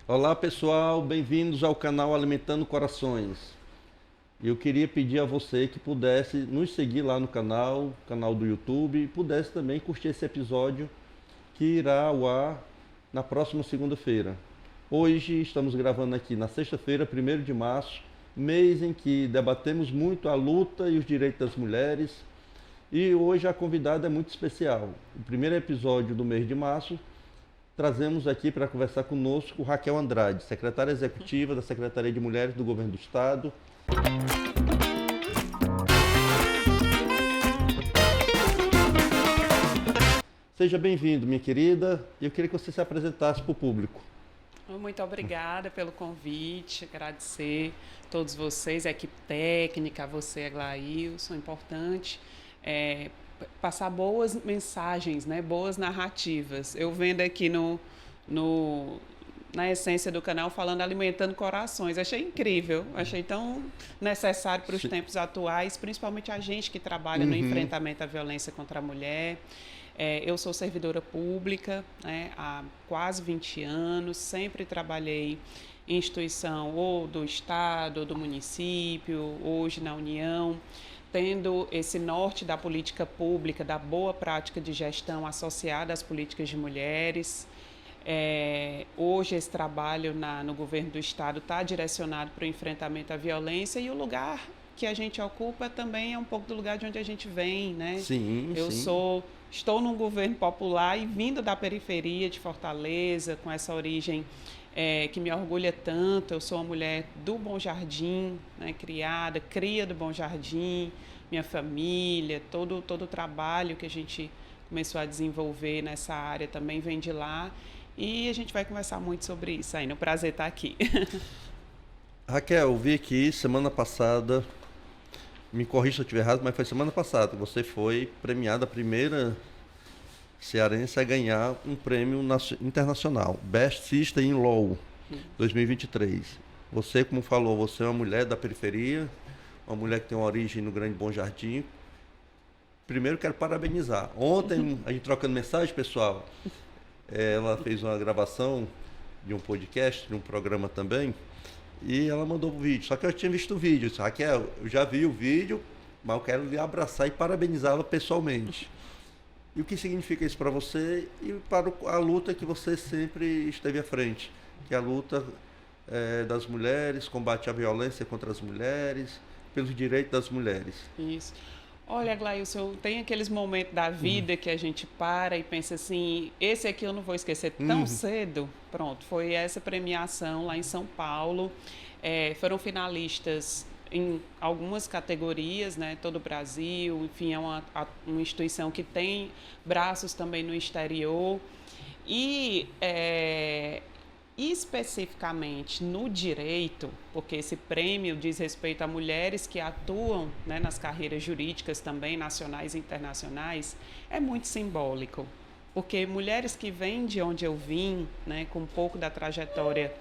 Olá pessoal, bem-vindos ao canal Alimentando Corações. Eu queria pedir a você que pudesse nos seguir lá no canal do YouTube, e pudesse também curtir esse episódio que irá ao ar na próxima segunda-feira. Hoje estamos gravando aqui na sexta-feira, 1º de março, mês em que debatemos muito a luta e os direitos das mulheres. E hoje a convidada é muito especial. O primeiro episódio do mês de março, trazemos aqui para conversar conosco Raquel Andrade, secretária executiva da Secretaria de Mulheres do Governo do Estado. Seja bem-vindo, minha querida. Eu queria que você se apresentasse para o público. Muito obrigada pelo convite, agradecer a todos vocês, a equipe técnica, a você, Aglailson, importante passar boas mensagens, né, boas narrativas. Eu vendo aqui na essência do canal falando Alimentando Corações, achei incrível, achei tão necessário para os tempos atuais, principalmente a gente que trabalha no enfrentamento à violência contra a mulher. Eu sou servidora pública, né, há quase 20 anos, sempre trabalhei em instituição ou do Estado, ou do município, hoje na União, tendo esse norte da política pública, da boa prática de gestão associada às políticas de mulheres. Hoje esse trabalho no governo do Estado está direcionado para o enfrentamento à violência, e o lugar que a gente ocupa também é um pouco do lugar de onde a gente vem, né? Sim. Estou num governo popular e vindo da periferia de Fortaleza, com essa origem que me orgulha tanto. Eu sou uma mulher do Bom Jardim, né, cria do Bom Jardim, minha família, todo o trabalho que a gente começou a desenvolver nessa área também vem de lá. E a gente vai conversar muito sobre isso aí. É um prazer estar aqui. Raquel, eu vi aqui semana passada, me corrija se eu estiver errado, mas foi semana passada que você foi premiada, a primeira cearense a ganhar um prêmio internacional, Best Sister in Law 2023. Você, como falou, você é uma mulher da periferia, uma mulher que tem uma origem no Grande Bom Jardim. Primeiro quero parabenizar. Ontem, a gente trocando mensagem, pessoal, ela fez uma gravação de um podcast, de um programa também, e ela mandou o vídeo. Só que eu tinha visto o vídeo. Eu disse, Raquel, eu já vi o vídeo, mas eu quero lhe abraçar e parabenizá-la pessoalmente. E o que significa isso para você e para a luta que você sempre esteve à frente, que é a luta das mulheres, combate à violência contra as mulheres, pelos direitos das mulheres. Isso. Olha, Aglailson, tem aqueles momentos da vida que a gente para e pensa assim, esse aqui eu não vou esquecer tão cedo. Pronto, foi essa premiação lá em São Paulo. Foram finalistas em algumas categorias, né, todo o Brasil, enfim, é uma instituição que tem braços também no exterior. E especificamente no direito, porque esse prêmio diz respeito a mulheres que atuam, né, nas carreiras jurídicas também, nacionais e internacionais, é muito simbólico. Porque mulheres que vêm de onde eu vim, né, com um pouco da trajetória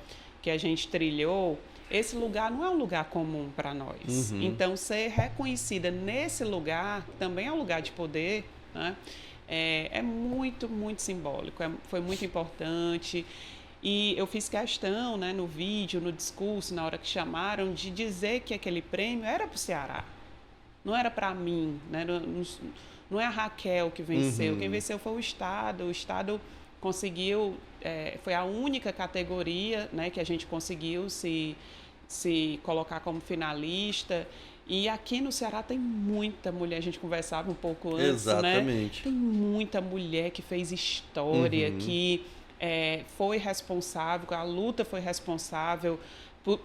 que a gente trilhou, esse lugar não é um lugar comum para nós. Então, ser reconhecida nesse lugar também é um lugar de poder, né? É muito, muito simbólico, foi muito importante. E eu fiz questão, né, no vídeo, no discurso, na hora que chamaram, de dizer que aquele prêmio era para o Ceará. Não era para mim, né? Não é a Raquel que venceu. Quem venceu foi o Estado. O Estado conseguiu, foi a única categoria, né, que a gente conseguiu se colocar como finalista. E aqui no Ceará tem muita mulher, a gente conversava um pouco antes, Exatamente, né? Tem muita mulher que fez história, que foi responsável, a luta foi responsável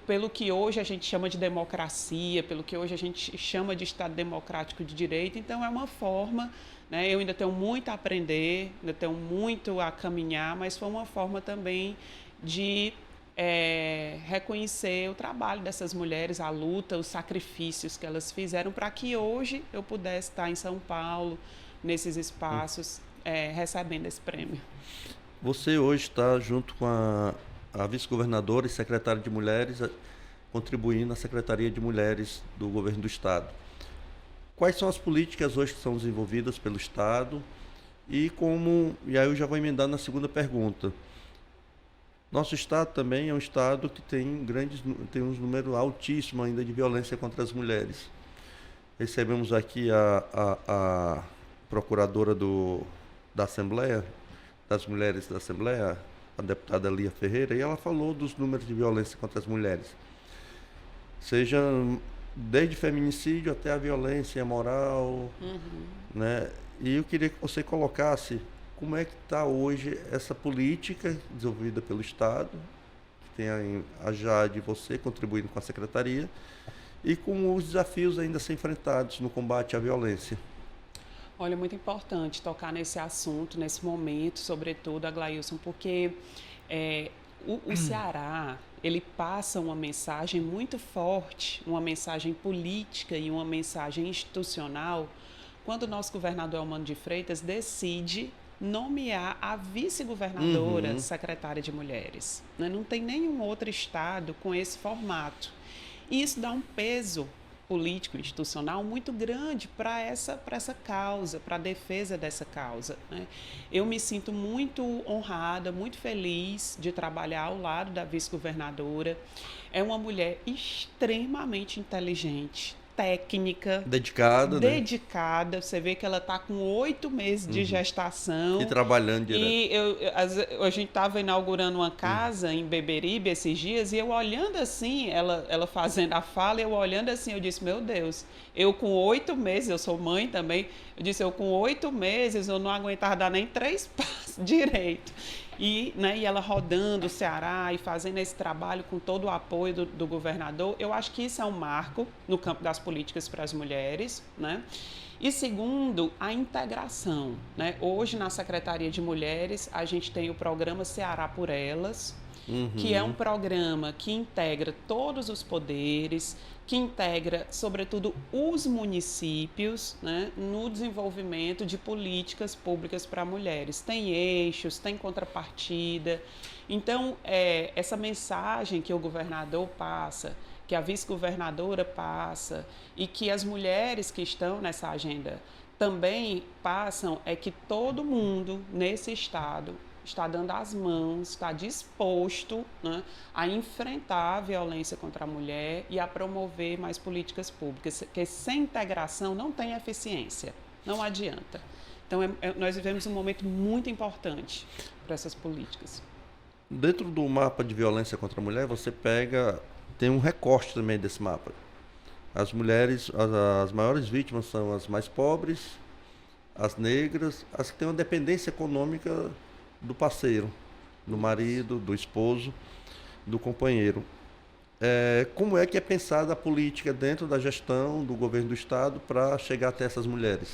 pelo que hoje a gente chama de democracia, pelo que hoje a gente chama de Estado democrático de direito. Então, é uma forma, né? Eu ainda tenho muito a aprender, ainda tenho muito a caminhar, mas foi uma forma também de reconhecer o trabalho dessas mulheres, a luta, os sacrifícios que elas fizeram para que hoje eu pudesse estar em São Paulo, nesses espaços, recebendo esse prêmio. Você hoje está junto com a vice-governadora e secretária de Mulheres, contribuindo na Secretaria de Mulheres do Governo do Estado. Quais são as políticas hoje que são desenvolvidas pelo Estado e aí eu já vou emendar na segunda pergunta. Nosso estado também é um estado que tem um número altíssimo ainda de violência contra as mulheres. Recebemos aqui a procuradora da Assembleia, das Mulheres da Assembleia, a deputada Lia Ferreira, e ela falou dos números de violência contra as mulheres. Seja desde feminicídio até a violência moral, né? E eu queria que você colocasse como é que está hoje essa política desenvolvida pelo Estado, que tem a Jade e você contribuindo com a Secretaria, e com os desafios ainda a ser enfrentados no combate à violência. Olha, é muito importante tocar nesse assunto, nesse momento, sobretudo, Aglailson, porque o Ceará, ele passa uma mensagem muito forte, uma mensagem política e uma mensagem institucional, quando o nosso governador Elmano de Freitas decide nomear a vice-governadora secretária de Mulheres. Né? Não tem nenhum outro estado com esse formato. E isso dá um peso político, institucional muito grande para essa causa, para a defesa dessa causa. Né? Eu me sinto muito honrada, muito feliz de trabalhar ao lado da vice-governadora. É uma mulher extremamente inteligente, técnica, dedicada. Você vê que ela está com 8 meses de gestação. E trabalhando direto. E a gente estava inaugurando uma casa em Beberibe esses dias, e eu olhando assim, ela fazendo a fala, eu olhando assim, eu disse, meu Deus, eu com 8 meses, eu sou mãe também, eu disse, eu com 8 meses, eu não aguentava dar nem 3 passos direito. E ela rodando o Ceará e fazendo esse trabalho com todo o apoio do governador, eu acho que isso é um marco no campo das políticas para as mulheres, né? E segundo, a integração, né? Hoje, na Secretaria de Mulheres, a gente tem o programa Ceará por Elas, que é um programa que integra todos os poderes, que integra, sobretudo, os municípios, né, no desenvolvimento de políticas públicas para mulheres. Tem eixos, tem contrapartida. Então, essa mensagem que o governador passa, que a vice-governadora passa e que as mulheres que estão nessa agenda também passam, é que todo mundo nesse estado está dando as mãos, está disposto, né, a enfrentar a violência contra a mulher e a promover mais políticas públicas, porque sem integração não tem eficiência, não adianta. Então, nós vivemos um momento muito importante para essas políticas. Dentro do mapa de violência contra a mulher, tem um recorte também desse mapa. As mulheres, as maiores vítimas são as mais pobres, as negras, as que têm uma dependência econômica do parceiro, do marido, do esposo, do companheiro. Como é que é pensada a política dentro da gestão do governo do estado para chegar até essas mulheres?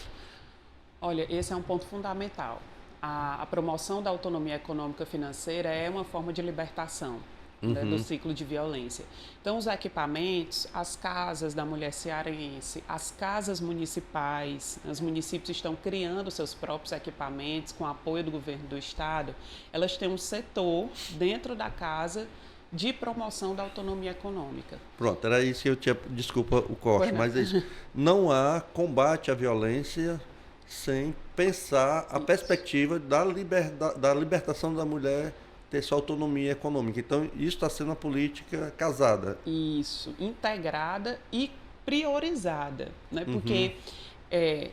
Olha, esse é um ponto fundamental. A promoção da autonomia econômica financeira é uma forma de libertação, né, do ciclo de violência. Então, os equipamentos, as casas da mulher cearense, as casas municipais, os municípios estão criando seus próprios equipamentos com apoio do governo do estado. Elas têm um setor dentro da casa de promoção da autonomia econômica. Pronto, era isso que eu tinha, desculpa o corte, mas é isso. Não há combate à violência sem pensar a perspectiva da libertação da mulher ter sua autonomia econômica. Então, isso está sendo uma política casada. Isso, integrada e priorizada, né? Porque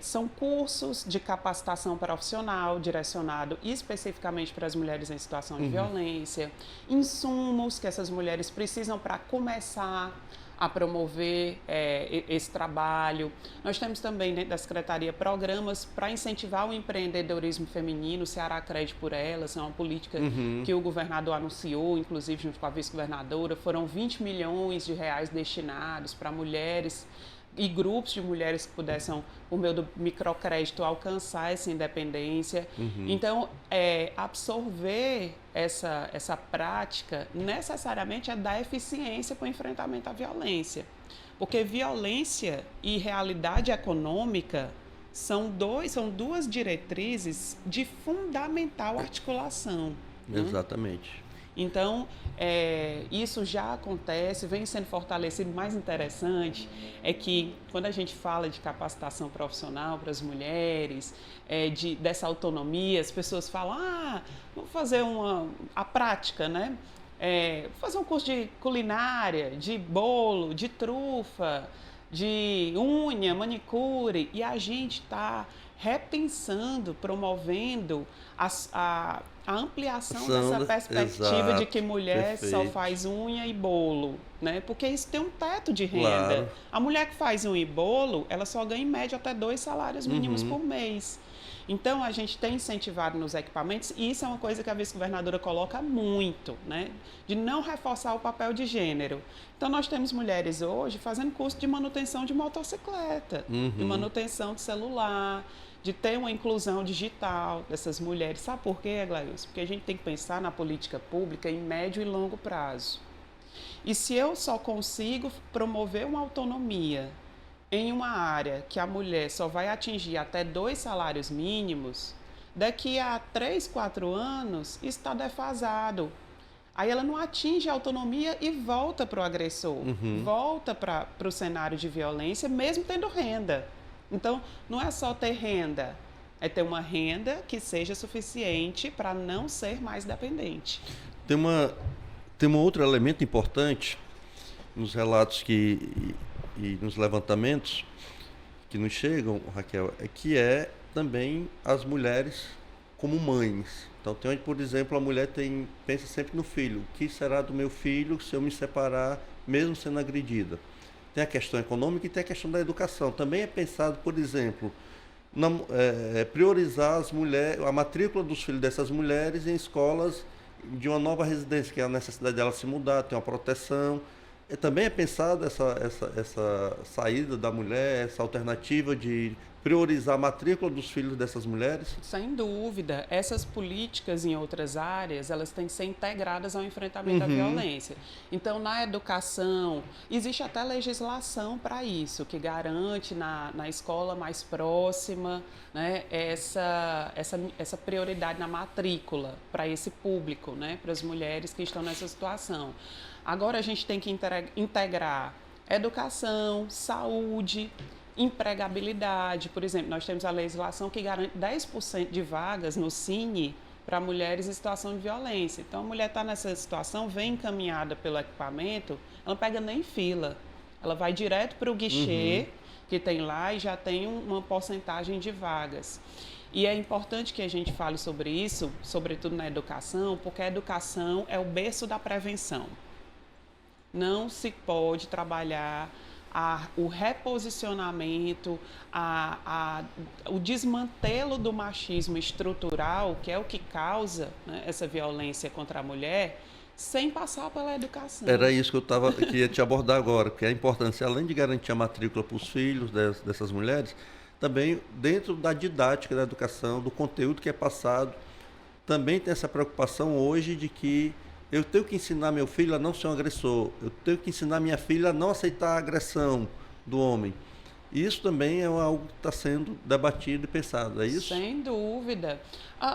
são cursos de capacitação profissional direcionado especificamente para as mulheres em situação de violência, insumos que essas mulheres precisam para começar a promover esse trabalho. Nós temos também, dentro da Secretaria, programas para incentivar o empreendedorismo feminino. O Ceará Crédito por Elas é uma política que o governador anunciou, inclusive junto com a vice-governadora. Foram 20 milhões de reais destinados para mulheres e grupos de mulheres que pudessem, por meio do microcrédito, alcançar essa independência. Então, absorver essa prática necessariamente é dar eficiência para o enfrentamento à violência. Porque violência e realidade econômica são duas diretrizes de fundamental articulação. Exatamente. Então, isso já acontece, vem sendo fortalecido. O mais interessante é que, quando a gente fala de capacitação profissional para as mulheres, dessa autonomia, as pessoas falam, vou fazer a prática, né? Fazer um curso de culinária, de bolo, de trufa, de unha, manicure, e a gente está repensando, promovendo a ampliação dessa perspectiva exato, de que mulher perfeito. só faz unha e bolo, né? Porque isso tem um teto de renda. Claro. A mulher que faz unha e bolo, ela só ganha em média até 2 salários mínimos por mês. Então, a gente tem incentivado nos equipamentos, e isso é uma coisa que a vice-governadora coloca muito, né? De não reforçar o papel de gênero. Então, nós temos mulheres hoje fazendo curso de manutenção de motocicleta, de manutenção de celular, de ter uma inclusão digital dessas mulheres. Sabe por quê, Glailson? Porque a gente tem que pensar na política pública em médio e longo prazo. E se eu só consigo promover uma autonomia em uma área que a mulher só vai atingir até 2 salários mínimos, daqui a 3, 4 anos está defasado. Aí ela não atinge a autonomia e volta para o agressor, volta para o cenário de violência, mesmo tendo renda. Então, não é só ter renda, é ter uma renda que seja suficiente para não ser mais dependente. Tem um outro elemento importante nos relatos e nos levantamentos que nos chegam, Raquel, que é também as mulheres como mães. Então, por exemplo, a mulher pensa sempre no filho. O que será do meu filho se eu me separar, mesmo sendo agredida? Tem a questão econômica e tem a questão da educação. Também é pensado, por exemplo, priorizar a matrícula dos filhos dessas mulheres em escolas de uma nova residência, que é a necessidade dela se mudar, ter uma proteção. Também é pensado essa saída da mulher, essa alternativa de priorizar a matrícula dos filhos dessas mulheres? Sem dúvida. Essas políticas em outras áreas, elas têm que ser integradas ao enfrentamento da violência. Então, na educação, existe até legislação para isso, que garante na escola mais próxima, né, essa prioridade na matrícula para esse público, né, para as mulheres que estão nessa situação. Agora, a gente tem que integrar educação, saúde, empregabilidade. Por exemplo, nós temos a legislação que garante 10% de vagas no Cine para mulheres em situação de violência. Então, a mulher está nessa situação, vem encaminhada pelo equipamento, ela não pega nem fila. Ela vai direto para o guichê que tem lá e já tem uma porcentagem de vagas. E é importante que a gente fale sobre isso, sobretudo na educação, porque a educação é o berço da prevenção. Não se pode trabalhar o reposicionamento, o desmantelo do machismo estrutural, que é o que causa, né, essa violência contra a mulher, sem passar pela educação. Era isso que eu queria te abordar agora, que é a importância, além de garantir a matrícula para os filhos dessas mulheres, também dentro da didática da educação, do conteúdo que é passado, também tem essa preocupação hoje de que eu tenho que ensinar meu filho a não ser um agressor. Eu tenho que ensinar minha filha a não aceitar a agressão do homem. Isso também é algo que está sendo debatido e pensado, é isso? Sem dúvida.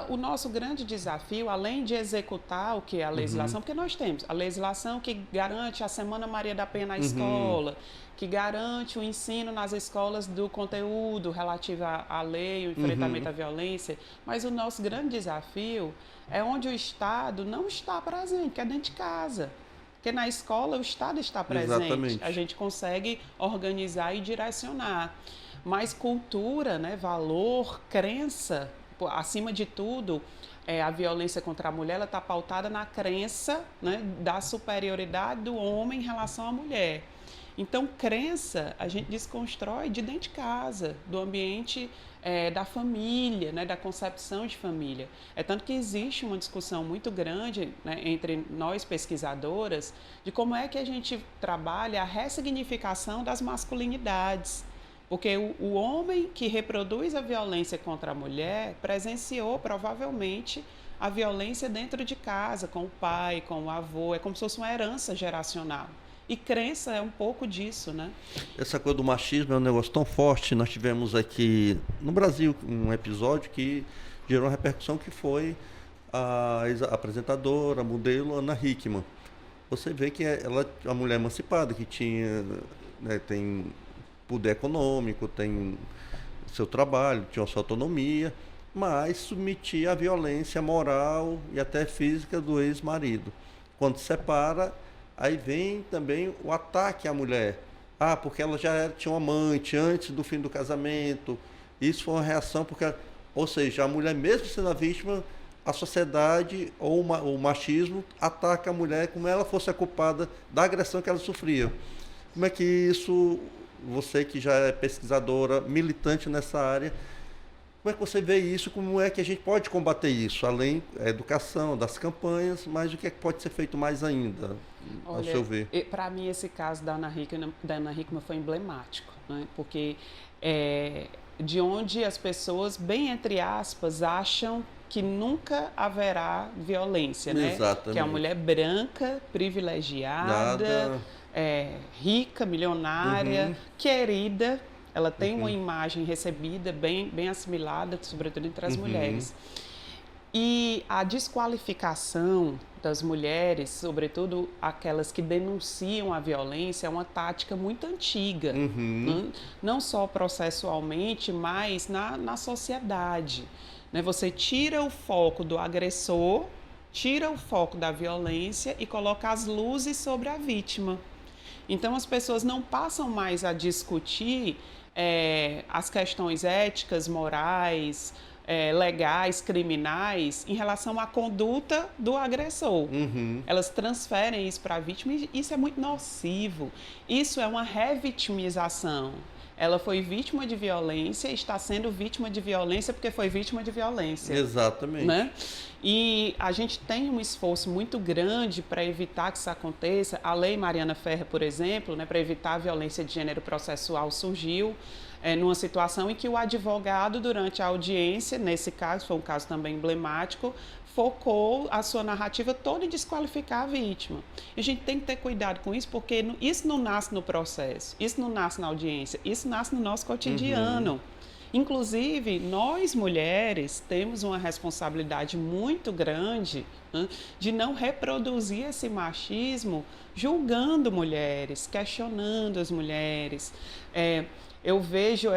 O nosso grande desafio, além de executar o que é a legislação, porque nós temos a legislação que garante a Semana Maria da Penha na escola, que garante o ensino nas escolas do conteúdo relativo à lei, o enfrentamento à violência, mas o nosso grande desafio é onde o Estado não está presente, que é dentro de casa. Porque na escola o Estado está presente, exatamente, a gente consegue organizar e direcionar. Mas cultura, né, valor, crença, acima de tudo, a violência contra a mulher está pautada na crença, né, da superioridade do homem em relação à mulher. Então, crença a gente desconstrói de dentro de casa, do ambiente da família, né, da concepção de família. É tanto que existe uma discussão muito grande, né, entre nós pesquisadoras de como é que a gente trabalha a ressignificação das masculinidades. Porque o homem que reproduz a violência contra a mulher presenciou provavelmente a violência dentro de casa, com o pai, com o avô, é como se fosse uma herança geracional. E crença é um pouco disso, né? Essa coisa do machismo é um negócio tão forte. Nós tivemos aqui no Brasil um episódio que gerou uma repercussão, que foi a apresentadora, a modelo Ana Hickman. Você vê que ela é uma mulher emancipada, que tinha, né, tem poder econômico, tem seu trabalho, tinha sua autonomia, mas submetia à violência moral e até física do ex-marido. Quando se separa, aí vem também o ataque à mulher. Ah, porque ela já tinha um amante antes do fim do casamento. Isso foi uma reação, porque, ou seja, a mulher, mesmo sendo a vítima, a sociedade ou o machismo ataca a mulher como se ela fosse a culpada da agressão que ela sofria. Como é que isso, você que já é pesquisadora, militante nessa área, como é que você vê isso? Como é que a gente pode combater isso? Além da educação, das campanhas, mas o que é que pode ser feito mais ainda, ao seu ver? Para mim, esse caso da Ana Hickman foi emblemático, né? Porque de onde as pessoas, bem entre aspas, acham que nunca haverá violência, né? Exatamente. Que é uma mulher branca, privilegiada, rica, milionária, querida. Ela tem uma imagem recebida, bem assimilada, sobretudo entre as mulheres. E a desqualificação das mulheres, sobretudo aquelas que denunciam a violência, é uma tática muito antiga. Não só processualmente, mas na sociedade. Né? Você tira o foco do agressor, tira o foco da violência e coloca as luzes sobre a vítima. Então, as pessoas não passam mais a discutir as questões éticas, morais, legais, criminais, em relação à conduta do agressor. Elas transferem isso para a vítima e isso é muito nocivo. Isso é uma revitimização. Ela foi vítima de violência e está sendo vítima de violência porque foi vítima de violência. Exatamente. Né? E a gente tem um esforço muito grande para evitar que isso aconteça. A Lei Mariana Ferrer, por exemplo, né, para evitar a violência de gênero processual, surgiu numa situação em que o advogado, durante a audiência, nesse caso, foi um caso também emblemático, focou a sua narrativa toda em desqualificar a vítima. E a gente tem que ter cuidado com isso, porque isso não nasce no processo, isso não nasce na audiência, isso nasce no nosso cotidiano. Inclusive, nós mulheres temos uma responsabilidade muito grande, né, de não reproduzir esse machismo julgando mulheres, questionando as mulheres. Eu vejo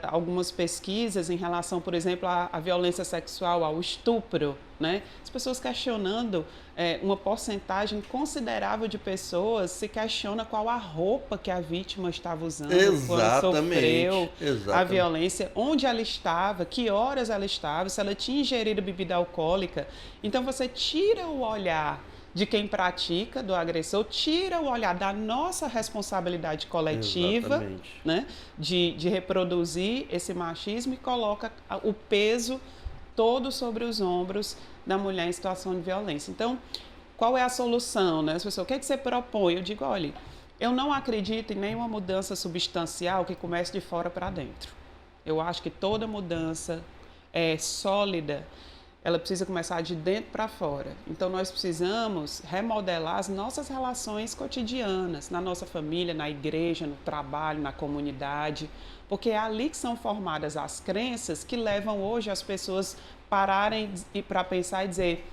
algumas pesquisas em relação, por exemplo, à violência sexual, ao estupro, né? As pessoas questionando, uma porcentagem considerável de pessoas se questiona qual a roupa que a vítima estava usando quando sofreu a violência, onde ela estava, que horas ela estava, se ela tinha ingerido bebida alcoólica. Então, você tira o olhar de quem pratica, do agressor, tira o olhar da nossa responsabilidade coletiva, né, de reproduzir esse machismo e coloca o peso todo sobre os ombros da mulher em situação de violência. Então, qual é a solução, né? As pessoas, o que é que você propõe? Eu digo, olha, eu não acredito em nenhuma mudança substancial que comece de fora para dentro. Eu acho que toda mudança sólida, ela precisa começar de dentro para fora. Então, nós precisamos remodelar as nossas relações cotidianas, na nossa família, na igreja, no trabalho, na comunidade, porque é ali que são formadas as crenças que levam hoje as pessoas pararem para pensar e dizer,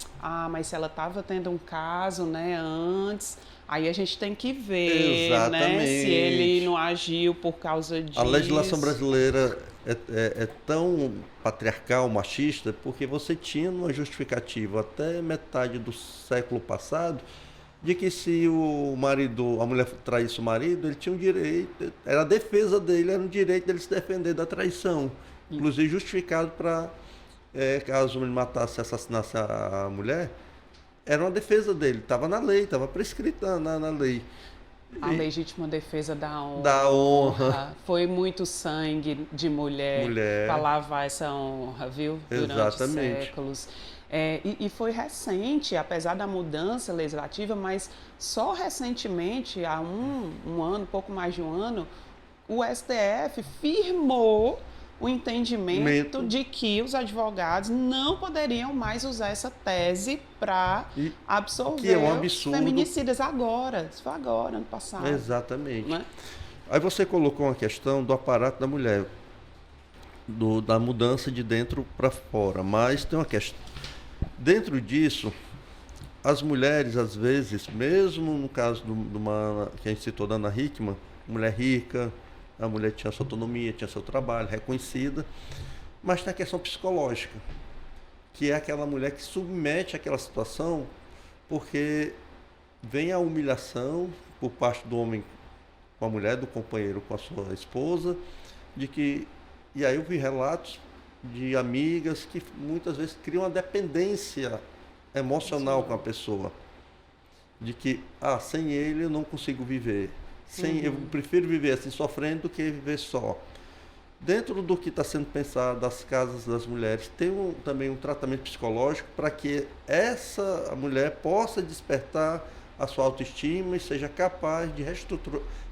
mas se ela estava tendo um caso, né, antes, aí a gente tem que ver, né, se ele não agiu por causa disso. A legislação brasileira é tão patriarcal, machista, porque você tinha uma justificativa até metade do século passado de que se a mulher traísse o marido, ele tinha um direito, era a defesa dele, era um direito dele se defender da traição, inclusive justificado para, caso ele matasse, assassinasse a mulher, era uma defesa dele, estava na lei, estava prescrita na lei. A legítima defesa da honra. Da honra. Foi muito sangue de mulher para lavar essa honra, viu? Durante séculos. E foi recente, apesar da mudança legislativa, mas só recentemente, há um ano, pouco mais de um ano, o STF firmou o entendimento de que os advogados não poderiam mais usar essa tese para absorver os feminicidas agora. Isso foi agora, ano passado. Exatamente. Né? Aí você colocou uma questão do aparato da mulher, da mudança de dentro para fora, mas tem uma questão. Dentro disso, as mulheres, às vezes, mesmo no caso de uma que a gente citou da Ana Hickman, mulher rica, a mulher tinha sua autonomia, tinha seu trabalho, reconhecida, mas tem a questão psicológica, que é aquela mulher que submete àquela situação porque vem a humilhação por parte do homem com a mulher, do companheiro com a sua esposa, de que, e aí eu vi relatos de amigas que muitas vezes criam uma dependência emocional com a pessoa, de que, sem ele eu não consigo viver, eu prefiro viver assim sofrendo do que viver só. Dentro do que está sendo pensado das casas das mulheres, tem também um tratamento psicológico para que essa mulher possa despertar a sua autoestima e seja capaz de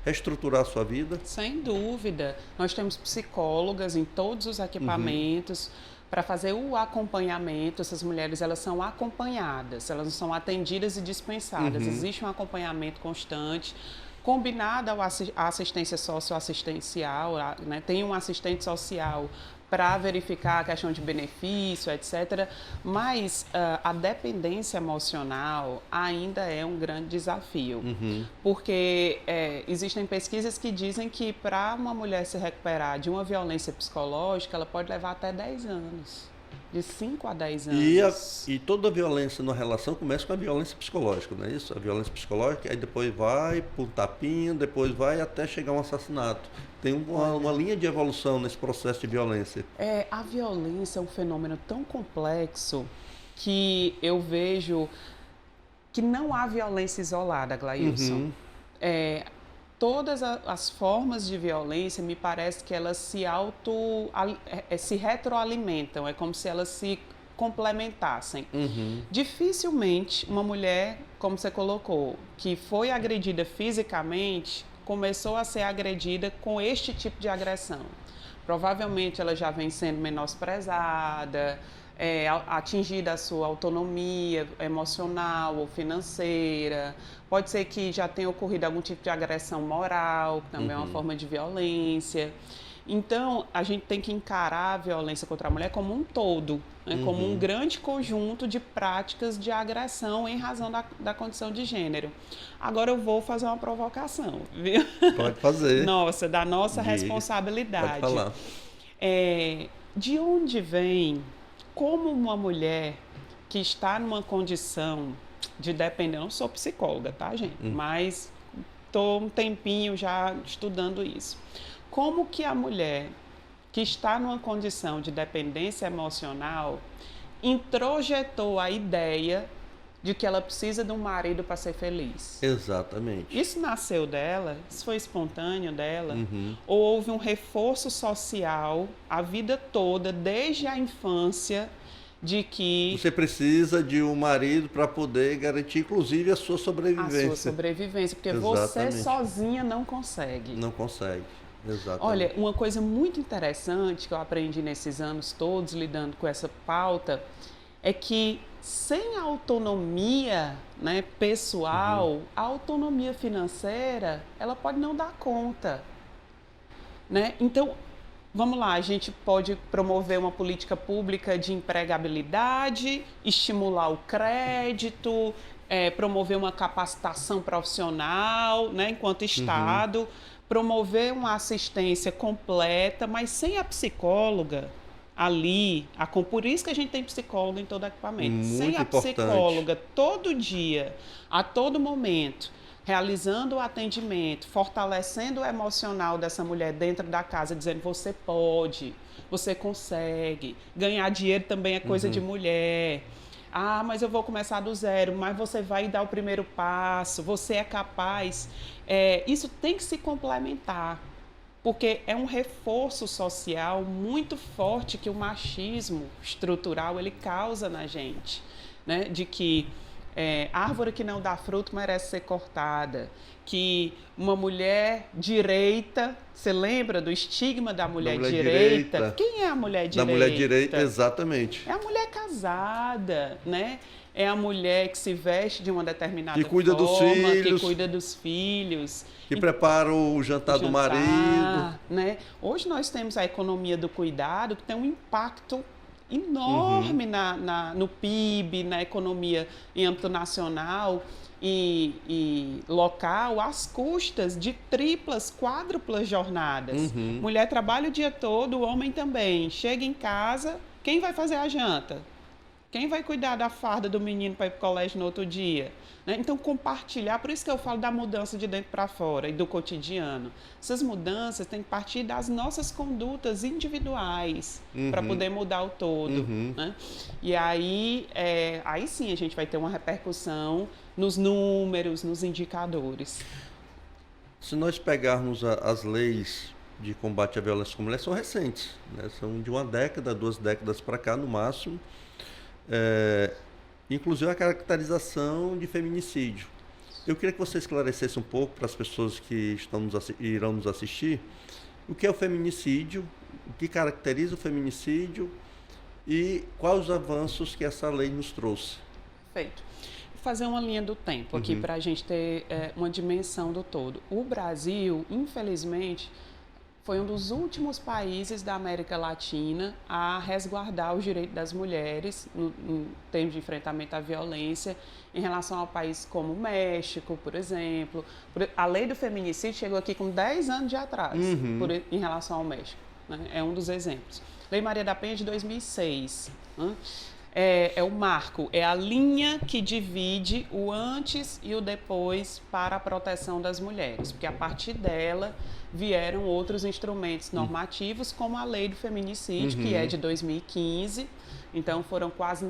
reestruturar a sua vida? Sem dúvida. Nós temos psicólogas em todos os equipamentos para fazer o acompanhamento. Essas mulheres, elas são acompanhadas, elas não são atendidas e dispensadas. Existe um acompanhamento constante, combinado à assistência socioassistencial, né? Tem um assistente social para verificar a questão de benefício, etc. Mas a dependência emocional ainda é um grande desafio, porque existem pesquisas que dizem que para uma mulher se recuperar de uma violência psicológica, ela pode levar até 10 anos. De 5 a 10 anos. E toda violência na relação começa com a violência psicológica, não é isso? A violência psicológica, aí depois vai para um tapinha, depois vai até chegar um assassinato. Tem uma linha de evolução nesse processo de violência. A violência é um fenômeno tão complexo que eu vejo que não há violência isolada, Glailson. Todas as formas de violência, me parece que elas se retroalimentam, é como se elas se complementassem. Dificilmente uma mulher, como você colocou, que foi agredida fisicamente, começou a ser agredida com este tipo de agressão. Provavelmente ela já vem sendo menosprezada, atingida a sua autonomia emocional ou financeira. Pode ser que já tenha ocorrido algum tipo de agressão moral, que também é uma forma de violência. Então, a gente tem que encarar a violência contra a mulher como um todo, né? Como um grande conjunto de práticas de agressão em razão da condição de gênero. Agora eu vou fazer uma provocação, viu? Pode fazer. Da nossa responsabilidade. Pode falar. De onde vem, como uma mulher que está numa condição de dependência, eu não sou psicóloga, tá, gente? Mas estou um tempinho já estudando isso. Como que a mulher que está numa condição de dependência emocional introjetou a ideia de que ela precisa de um marido para ser feliz? Exatamente. Isso nasceu dela? Isso foi espontâneo dela? Ou houve um reforço social a vida toda, desde a infância, de que você precisa de um marido para poder garantir, inclusive, a sua sobrevivência. A sua sobrevivência, porque você sozinha não consegue. Não consegue, exatamente. Olha, uma coisa muito interessante que eu aprendi nesses anos todos lidando com essa pauta é que sem a autonomia, né, pessoal, a autonomia financeira, ela pode não dar conta, né? Então, vamos lá, a gente pode promover uma política pública de empregabilidade, estimular o crédito, promover uma capacitação profissional, né, enquanto Estado, promover uma assistência completa, mas sem a psicóloga ali, por isso que a gente tem psicóloga em todo equipamento. Muito sem a importante. Psicóloga todo dia, a todo momento, realizando o atendimento, fortalecendo o emocional dessa mulher dentro da casa, dizendo: você pode, você consegue, ganhar dinheiro também é coisa de mulher. Mas eu vou começar do zero, mas você vai dar o primeiro passo, você é capaz. Isso tem que se complementar, porque é um reforço social muito forte que o machismo estrutural ele causa na gente, né? De que árvore que não dá fruto merece ser cortada, que uma mulher direita, você lembra do estigma da mulher direita? Quem é a mulher direita? Da mulher direita, exatamente. É a mulher casada, né? É a mulher que se veste de uma determinada que cuida forma, dos filhos, que cuida dos filhos, que prepara o jantar do marido, né? Hoje nós temos a economia do cuidado que tem um impacto enorme no PIB, na economia em âmbito nacional e local, às custas de triplas, quádruplas jornadas. Mulher trabalha o dia todo, o homem também. Chega em casa, quem vai fazer a janta? Quem vai cuidar da farda do menino para ir para o colégio no outro dia? Né? Então, compartilhar, por isso que eu falo da mudança de dentro para fora e do cotidiano. Essas mudanças têm que partir das nossas condutas individuais para poder mudar o todo. Né? E aí sim a gente vai ter uma repercussão nos números, nos indicadores. Se nós pegarmos as leis de combate à violência contra a mulher, são recentes, né? São de 1 década, 2 décadas para cá, no máximo. Inclusive a caracterização de feminicídio. Eu queria que você esclarecesse um pouco para as pessoas que irão nos assistir o que é o feminicídio, o que caracteriza o feminicídio e quais os avanços que essa lei nos trouxe. Perfeito. Vou fazer uma linha do tempo aqui para a gente ter uma dimensão do todo. O Brasil, infelizmente, foi um dos últimos países da América Latina a resguardar os direitos das mulheres em termos de enfrentamento à violência em relação a países como o México, por exemplo. A lei do feminicídio chegou aqui com 10 anos de atraso em relação ao México. Né? É um dos exemplos. Lei Maria da Penha de 2006. Né? É o marco, é a linha que divide o antes e o depois para a proteção das mulheres, porque a partir dela vieram outros instrumentos normativos, como a lei do feminicídio, que é de 2015, então foram quase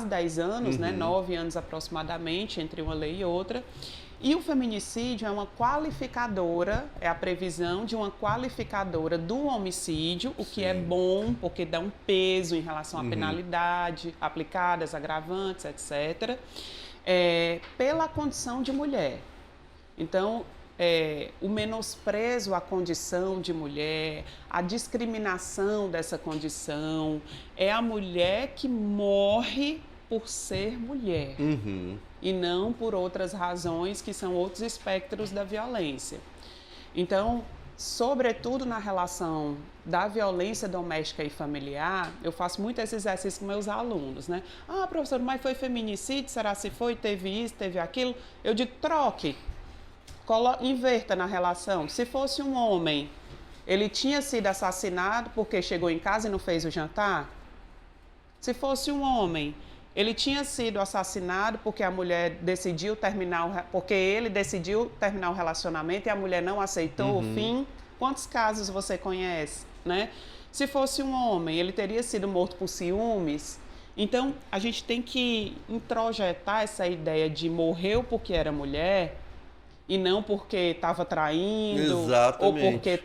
10 anos, né, 9 anos aproximadamente, entre uma lei e outra. E o feminicídio é uma qualificadora, é a previsão de uma qualificadora do homicídio, o que é bom, porque dá um peso em relação à penalidade aplicada, as agravantes, etc., pela condição de mulher. Então, o menosprezo à condição de mulher, a discriminação dessa condição, é a mulher que morre por ser mulher. E não por outras razões que são outros espectros da violência. Então, sobretudo na relação da violência doméstica e familiar, eu faço muito esse exercício com meus alunos, né? Ah, professor, mas foi feminicídio? Será se foi? Teve isso, teve aquilo? Eu digo, troque, inverta na relação. Se fosse um homem, ele tinha sido assassinado porque chegou em casa e não fez o jantar? Se fosse um homem, ele tinha sido assassinado porque a mulher decidiu porque ele decidiu terminar o relacionamento e a mulher não aceitou o fim. Quantos casos você conhece, né? Se fosse um homem, ele teria sido morto por ciúmes. Então, a gente tem que introjetar essa ideia de morreu porque era mulher e não porque estava traindo. Exatamente. Ou porque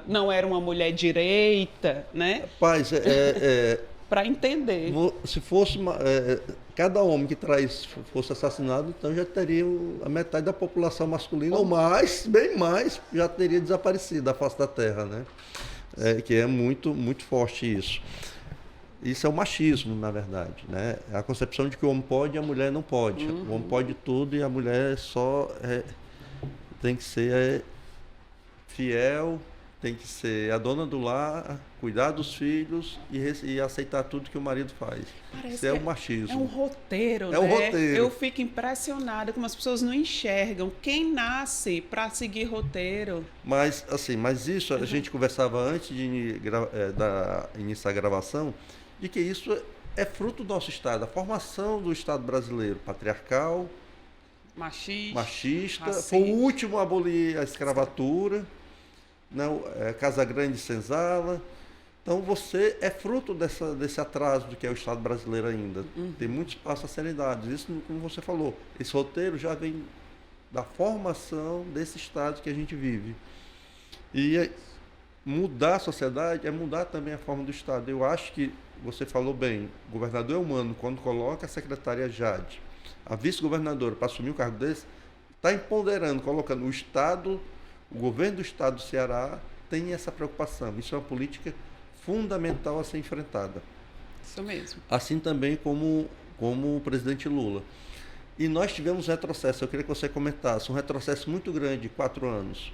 não era uma mulher direita, né? Rapaz, para entender. Se fosse cada homem que traz fosse assassinado, então já teria a metade da população masculina, ou mais, bem mais, já teria desaparecido da face da terra, né? Que é muito, muito forte isso. Isso é o machismo, na verdade, né? É a concepção de que o homem pode e a mulher não pode. O homem pode tudo e a mulher só tem que ser fiel, tem que ser a dona do lar, cuidar dos filhos e aceitar tudo que o marido faz. Isso é o machismo. É um roteiro, né? Um roteiro. Eu fico impressionada como as pessoas não enxergam. Quem nasce para seguir roteiro? Mas isso a gente conversava antes de iniciar a gravação, de que isso é fruto do nosso Estado, a formação do Estado brasileiro, patriarcal, machista, racista. Foi o último a abolir a escravatura. Não, Casa Grande e Senzala. Então você é fruto desse atraso do que é o Estado brasileiro ainda. Tem muito espaço a serem dados. Isso, como você falou, esse roteiro já vem da formação desse Estado que a gente vive. E mudar a sociedade é mudar também a forma do Estado. Eu acho que você falou bem, o governador é humano, quando coloca a secretária Jade, a vice-governadora, para assumir um cargo desse, está empoderando, colocando o Estado. O governo do Estado do Ceará tem essa preocupação. Isso é uma política fundamental a ser enfrentada. Isso mesmo. Assim também como o presidente Lula. E nós tivemos retrocesso. Eu queria que você comentasse. Um retrocesso muito grande de 4 anos.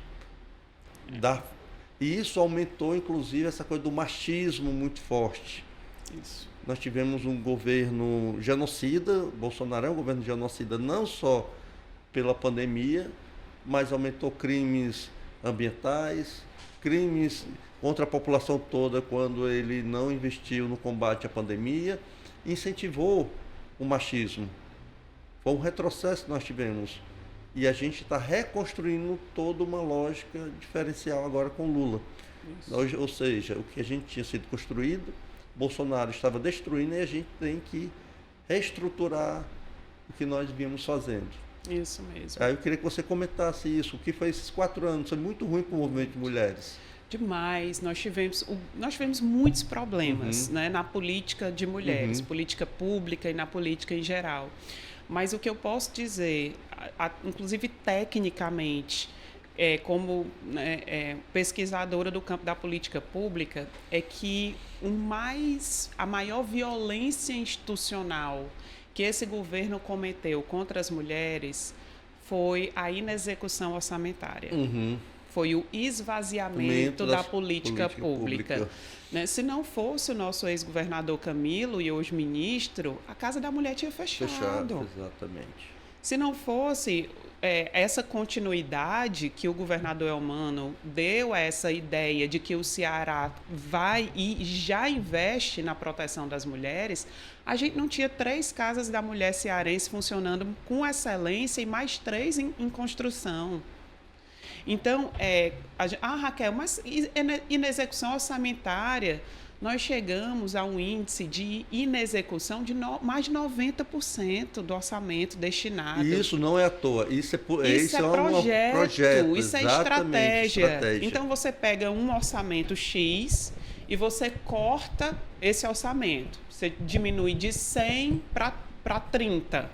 E isso aumentou, inclusive, essa coisa do machismo muito forte. Isso. Nós tivemos um governo genocida, Bolsonaro é um governo genocida não só pela pandemia, mas aumentou crimes ambientais, crimes contra a população toda quando ele não investiu no combate à pandemia, incentivou o machismo. Foi um retrocesso que nós tivemos. E a gente está reconstruindo toda uma lógica diferencial agora com Lula. Ou seja, o que a gente tinha sido construído, Bolsonaro estava destruindo e a gente tem que reestruturar o que nós vínhamos fazendo. Isso mesmo. Aí eu queria que você comentasse isso. O que foi esses 4 anos? Foi muito ruim para o movimento de mulheres. Demais. Nós tivemos muitos problemas, né, na política de mulheres, política pública e na política em geral. Mas o que eu posso dizer, inclusive tecnicamente, como pesquisadora do campo da política pública, é que a maior violência institucional que esse governo cometeu contra as mulheres foi a inexecução orçamentária. Foi o esvaziamento da política pública. Né? Se não fosse o nosso ex-governador Camilo e hoje ministro, a Casa da Mulher tinha fechado. Exatamente. Se não fosse essa continuidade que o governador Elmano deu a essa ideia de que o Ceará vai e já investe na proteção das mulheres, a gente não tinha 3 casas da mulher cearense funcionando com excelência e mais 3 em construção. Então, Raquel, mas inexecução orçamentária, nós chegamos a um índice de inexecução de mais de 90% do orçamento destinado. E isso não é à toa, isso é projeto, isso é estratégia. Então, você pega um orçamento X e você corta esse orçamento. Você diminui de 100 para 30,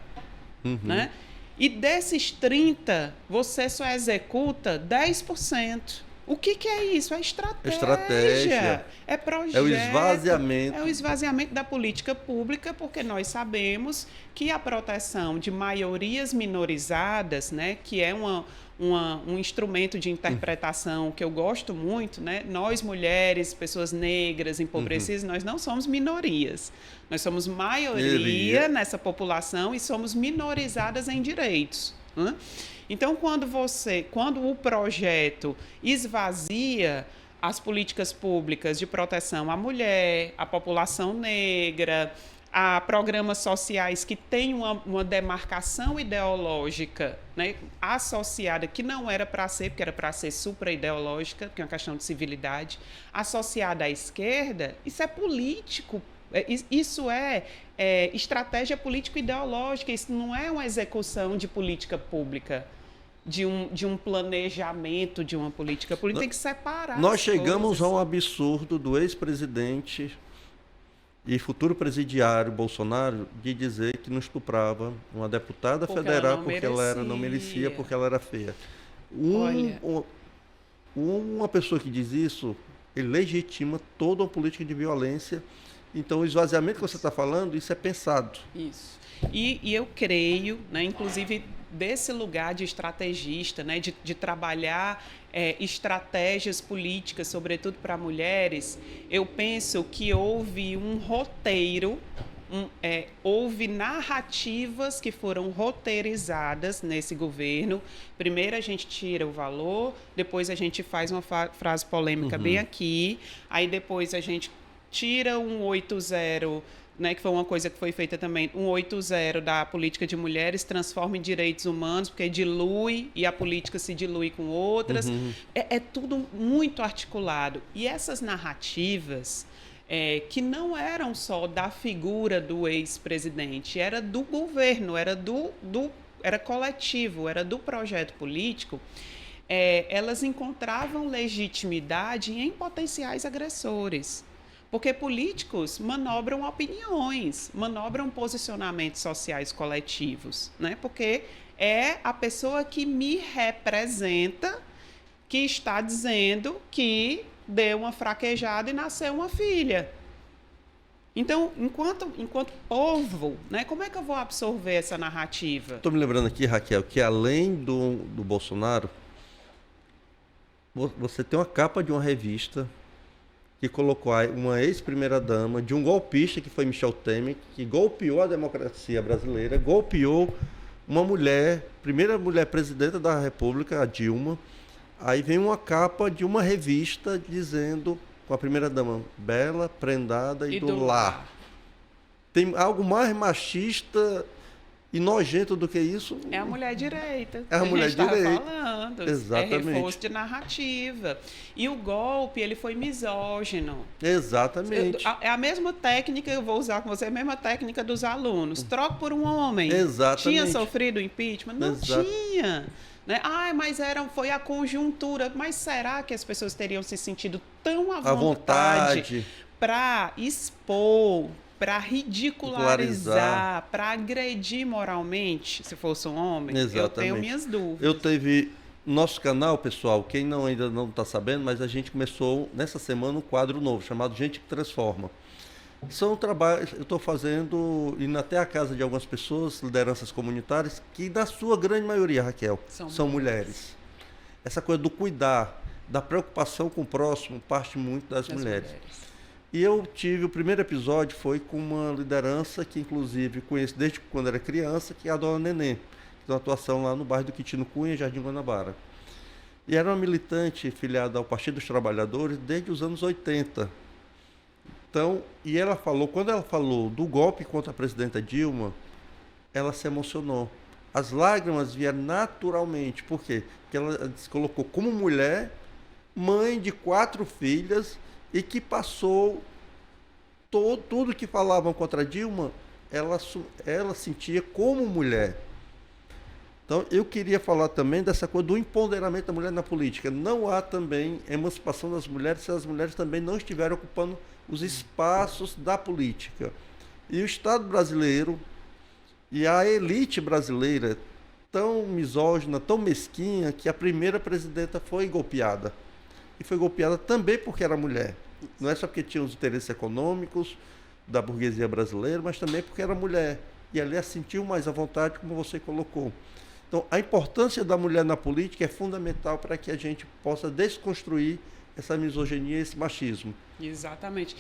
né? E desses 30, você só executa 10%. O que é isso? É estratégia. É projeto. É o esvaziamento. É o esvaziamento da política pública, porque nós sabemos que a proteção de maiorias minorizadas, né, que é um instrumento de interpretação que eu gosto muito, né? Nós, mulheres, pessoas negras, empobrecidas, nós não somos minorias. Nós somos maioria nessa população e somos minorizadas em direitos. Né? Então, quando o projeto esvazia as políticas públicas de proteção à mulher, à população negra, a programas sociais que têm uma demarcação ideológica, né, associada, que não era para ser, porque era para ser supra-ideológica, porque é uma questão de civilidade, associada à esquerda, isso é político. Isso é estratégia político-ideológica, isso não é uma execução de política pública, de um planejamento de uma política pública. Tem que separar. Nós chegamos a um absurdo do ex-presidente e futuro presidiário Bolsonaro de dizer que não estuprava uma deputada federal porque ela não merecia, porque ela era feia. Uma pessoa que diz isso, ele legitima toda uma política de violência. Então, o esvaziamento que você está falando, isso é pensado. Isso. E eu creio, né, inclusive, desse lugar de estrategista, né, de trabalhar estratégias políticas, sobretudo para mulheres, eu penso que houve um roteiro, houve narrativas que foram roteirizadas nesse governo. Primeiro a gente tira o valor, depois a gente faz uma frase polêmica bem aqui, aí depois a gente tira um 8.0, né, que foi uma coisa que foi feita também, um 8.0 da política de mulheres, transforma em direitos humanos, porque dilui e a política se dilui com outras. É tudo muito articulado. E essas narrativas, que não eram só da figura do ex-presidente, era do governo, era coletivo, era do projeto político, elas encontravam legitimidade em potenciais agressores. Porque políticos manobram opiniões, manobram posicionamentos sociais coletivos, né? Porque é a pessoa que me representa que está dizendo que deu uma fraquejada e nasceu uma filha. Então, enquanto povo, né, como é que eu vou absorver essa narrativa? Estou me lembrando aqui, Raquel, que além do Bolsonaro, você tem uma capa de uma revista que colocou uma ex-primeira-dama de um golpista, que foi Michel Temer, que golpeou a democracia brasileira, golpeou uma mulher, primeira mulher presidenta da República, a Dilma. Aí vem uma capa de uma revista dizendo, com a primeira-dama, bela, prendada e do lar. Tem algo mais machista e nojento do que isso? É a mulher direita. É a mulher direita. Falando. Exatamente. É reforço de narrativa. E o golpe, ele foi misógino. Exatamente. É a mesma técnica, eu vou usar com você, a mesma técnica dos alunos. Troca por um homem. Exatamente. Tinha sofrido impeachment? Não tinha. Né? Mas foi a conjuntura. Mas será que as pessoas teriam se sentido tão à vontade para expor, para ridicularizar, para agredir moralmente, se fosse um homem? Exatamente. Eu tenho minhas dúvidas. Eu teve nosso canal, pessoal, quem ainda não está sabendo, mas a gente começou nessa semana um quadro novo chamado Gente que Transforma. São trabalhos, eu estou fazendo, indo até a casa de algumas pessoas, lideranças comunitárias, que na sua grande maioria, Raquel, são mulheres. Essa coisa do cuidar, da preocupação com o próximo, parte muito das mulheres. E eu tive, o primeiro episódio foi com uma liderança que inclusive conheço desde quando era criança, que é a Dona Nenê, que tem uma atuação lá no bairro do Quitino Cunha, Jardim Guanabara. E era uma militante filiada ao Partido dos Trabalhadores desde os anos 80. Então, e ela falou, quando ela falou do golpe contra a presidenta Dilma, ela se emocionou. As lágrimas vieram naturalmente. Por quê? Porque ela se colocou como mulher, mãe de 4 filhas, e que passou tudo que falavam contra Dilma, ela sentia como mulher. Então, eu queria falar também dessa coisa do empoderamento da mulher na política. Não há também emancipação das mulheres se as mulheres também não estiverem ocupando os espaços da política. E o Estado brasileiro e a elite brasileira, tão misógina, tão mesquinha, que a primeira presidenta foi golpeada. E foi golpeada também porque era mulher. Não é só porque tinha os interesses econômicos da burguesia brasileira, mas também porque era mulher. E ali a sentiu mais à vontade, como você colocou. Então, a importância da mulher na política é fundamental para que a gente possa desconstruir essa misoginia e esse machismo. Exatamente.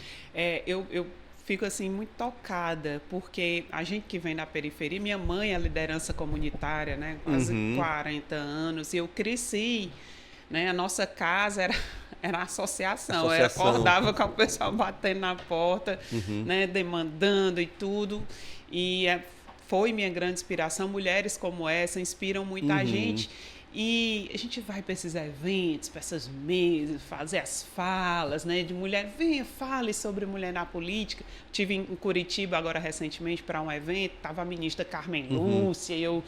Eu fico assim muito tocada, porque a gente que vem da periferia, minha mãe é liderança comunitária, né, quase 40 anos, e eu cresci, né, a nossa casa era associação. Eu acordava com o pessoal batendo na porta, né, demandando e tudo, e foi minha grande inspiração. Mulheres como essa inspiram muita gente. E a gente vai para esses eventos, para essas mesas, fazer as falas, né, de mulher. Venha, fale sobre mulher na política. Estive em Curitiba agora recentemente para um evento, estava a ministra Carmen Lúcia, e eu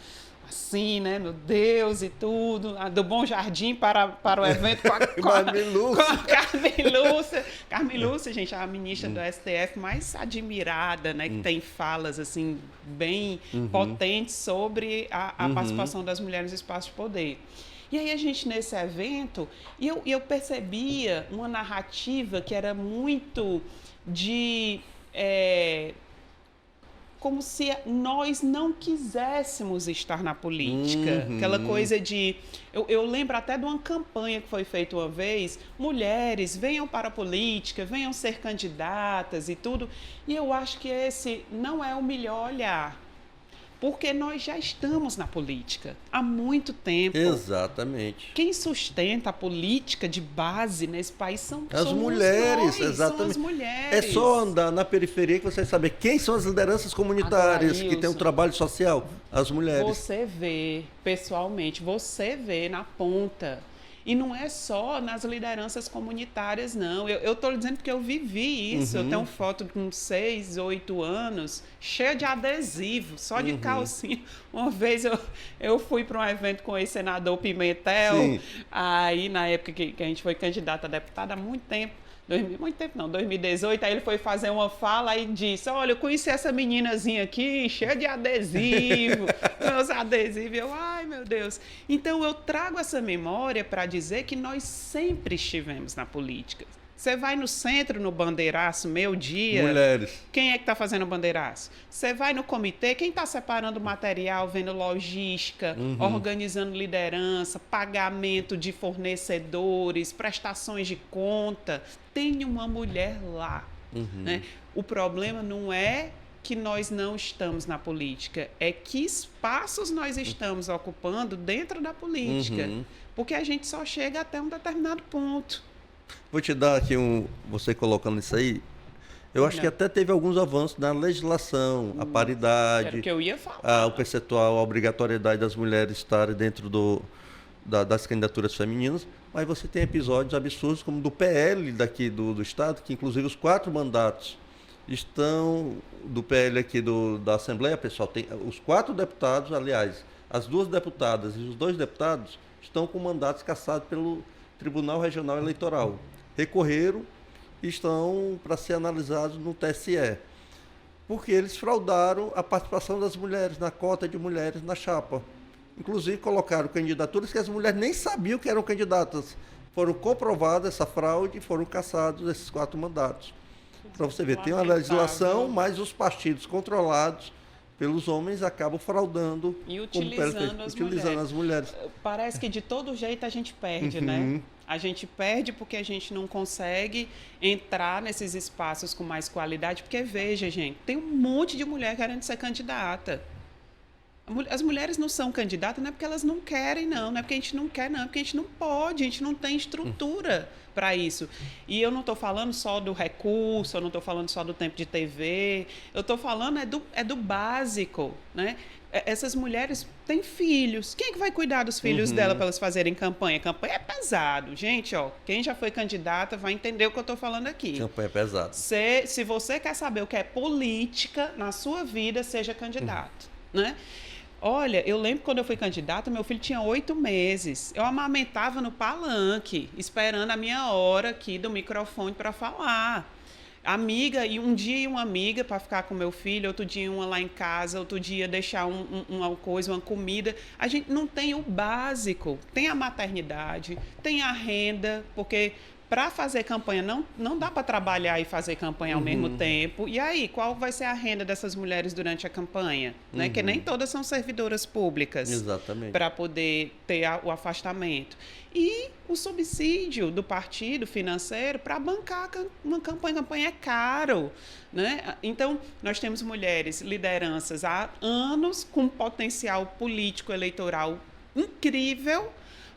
assim, né, meu Deus, e tudo, do Bom Jardim para o evento com a Carmen Lúcia. Carmen Lúcia, gente, a ministra do STF mais admirada, né, que tem falas assim bem potentes sobre a participação das mulheres no espaço de poder. E aí a gente, nesse evento, eu percebia uma narrativa que era muito de... como se nós não quiséssemos estar na política. Aquela coisa de... Eu lembro até de uma campanha que foi feita uma vez, mulheres, venham para a política, venham ser candidatas e tudo. E eu acho que esse não é o melhor olhar. Porque nós já estamos na política há muito tempo. Exatamente. Quem sustenta a política de base nesse país são as mulheres, nós, exatamente. São as mulheres. É só andar na periferia que você vai saber quem são as lideranças comunitárias que têm um trabalho social. As mulheres. Você vê, pessoalmente, você vê na ponta. E não é só nas lideranças comunitárias, não. Eu estou dizendo porque eu vivi isso. Eu tenho foto com 6, 8 anos, cheia de adesivo, só de calcinha. Uma vez eu fui para um evento com o ex-senador Pimentel, aí na época que a gente foi candidato a deputado, há muito tempo. 2018, aí ele foi fazer uma fala e disse, olha, eu conheci essa meninazinha aqui, cheia de adesivo, meus adesivos, ai meu Deus. Então eu trago essa memória para dizer que nós sempre estivemos na política, Você vai no centro, no bandeiraço, meio dia. Mulheres. Quem é que está fazendo o bandeiraço? Você vai no comitê, quem está separando o material, vendo logística, organizando liderança, pagamento de fornecedores, prestações de conta. Tem uma mulher lá. Né? O problema não é que nós não estamos na política, é que espaços nós estamos ocupando dentro da política. Porque a gente só chega até um determinado ponto. Vou te dar aqui você colocando isso aí. Eu acho que até teve alguns avanços na legislação, a paridade. Era o que eu ia falar. O percentual, a obrigatoriedade das mulheres estarem dentro das candidaturas femininas. Mas você tem episódios absurdos, como do PL daqui do Estado, que inclusive os 4 mandatos estão do PL aqui da Assembleia, pessoal. Tem os 4 deputados, aliás, as 2 deputadas e os 2 deputados estão com mandatos cassados pelo Tribunal Regional Eleitoral. Recorreram e estão para ser analisados no TSE. Porque eles fraudaram a participação das mulheres, na cota de mulheres na chapa. Inclusive colocaram candidaturas que as mulheres nem sabiam que eram candidatas. Foram comprovadas essa fraude e foram cassados esses 4 mandatos. Para você ver, tem uma legislação, mas os partidos controlados pelos homens acabam fraudando e utilizando as mulheres. Parece que de todo jeito a gente perde, né? A gente perde porque a gente não consegue entrar nesses espaços com mais qualidade, porque veja, gente, tem um monte de mulher querendo ser candidata. As mulheres não são candidatas, não é porque elas não querem, não é porque a gente não quer, não, é porque a gente não pode, a gente não tem estrutura para isso. E eu não estou falando só do recurso, eu não estou falando só do tempo de TV, eu estou falando é do básico, né? Essas mulheres têm filhos. Quem é que vai cuidar dos filhos dela para elas fazerem campanha? Campanha é pesado. Gente, quem já foi candidata vai entender o que eu estou falando aqui. Campanha é pesado. Se você quer saber o que é política na sua vida, seja candidato, né? Olha, eu lembro quando eu fui candidata, meu filho tinha 8 meses. Eu amamentava no palanque, esperando a minha hora aqui do microfone para falar. Amiga, e um dia uma amiga para ficar com meu filho, outro dia uma lá em casa, outro dia deixar uma coisa, uma comida. A gente não tem o básico. Tem a maternidade, tem a renda, porque para fazer campanha não dá para trabalhar e fazer campanha ao mesmo tempo. E aí, qual vai ser a renda dessas mulheres durante a campanha? Né? Que nem todas são servidoras públicas. Exatamente. Para poder ter o afastamento. E o subsídio do partido financeiro para bancar uma campanha. Campanha é caro. Né? Então, nós temos mulheres, lideranças há anos, com potencial político eleitoral incrível,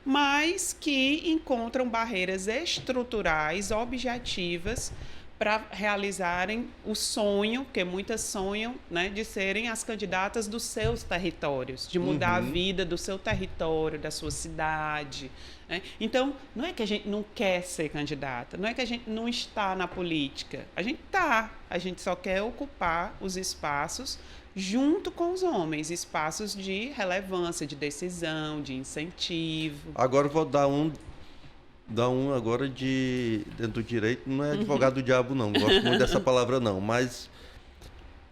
mas que encontram barreiras estruturais, objetivas, para realizarem o sonho, porque muitas sonham, né, de serem as candidatas dos seus territórios, de mudar a vida do seu território, da sua cidade. Né? Então, não é que a gente não quer ser candidata, não é que a gente não está na política. A gente está, a gente só quer ocupar os espaços junto com os homens, espaços de relevância, de decisão, de incentivo. Agora eu vou dar um agora dentro do direito, não é advogado do diabo não gosto muito dessa palavra não, mas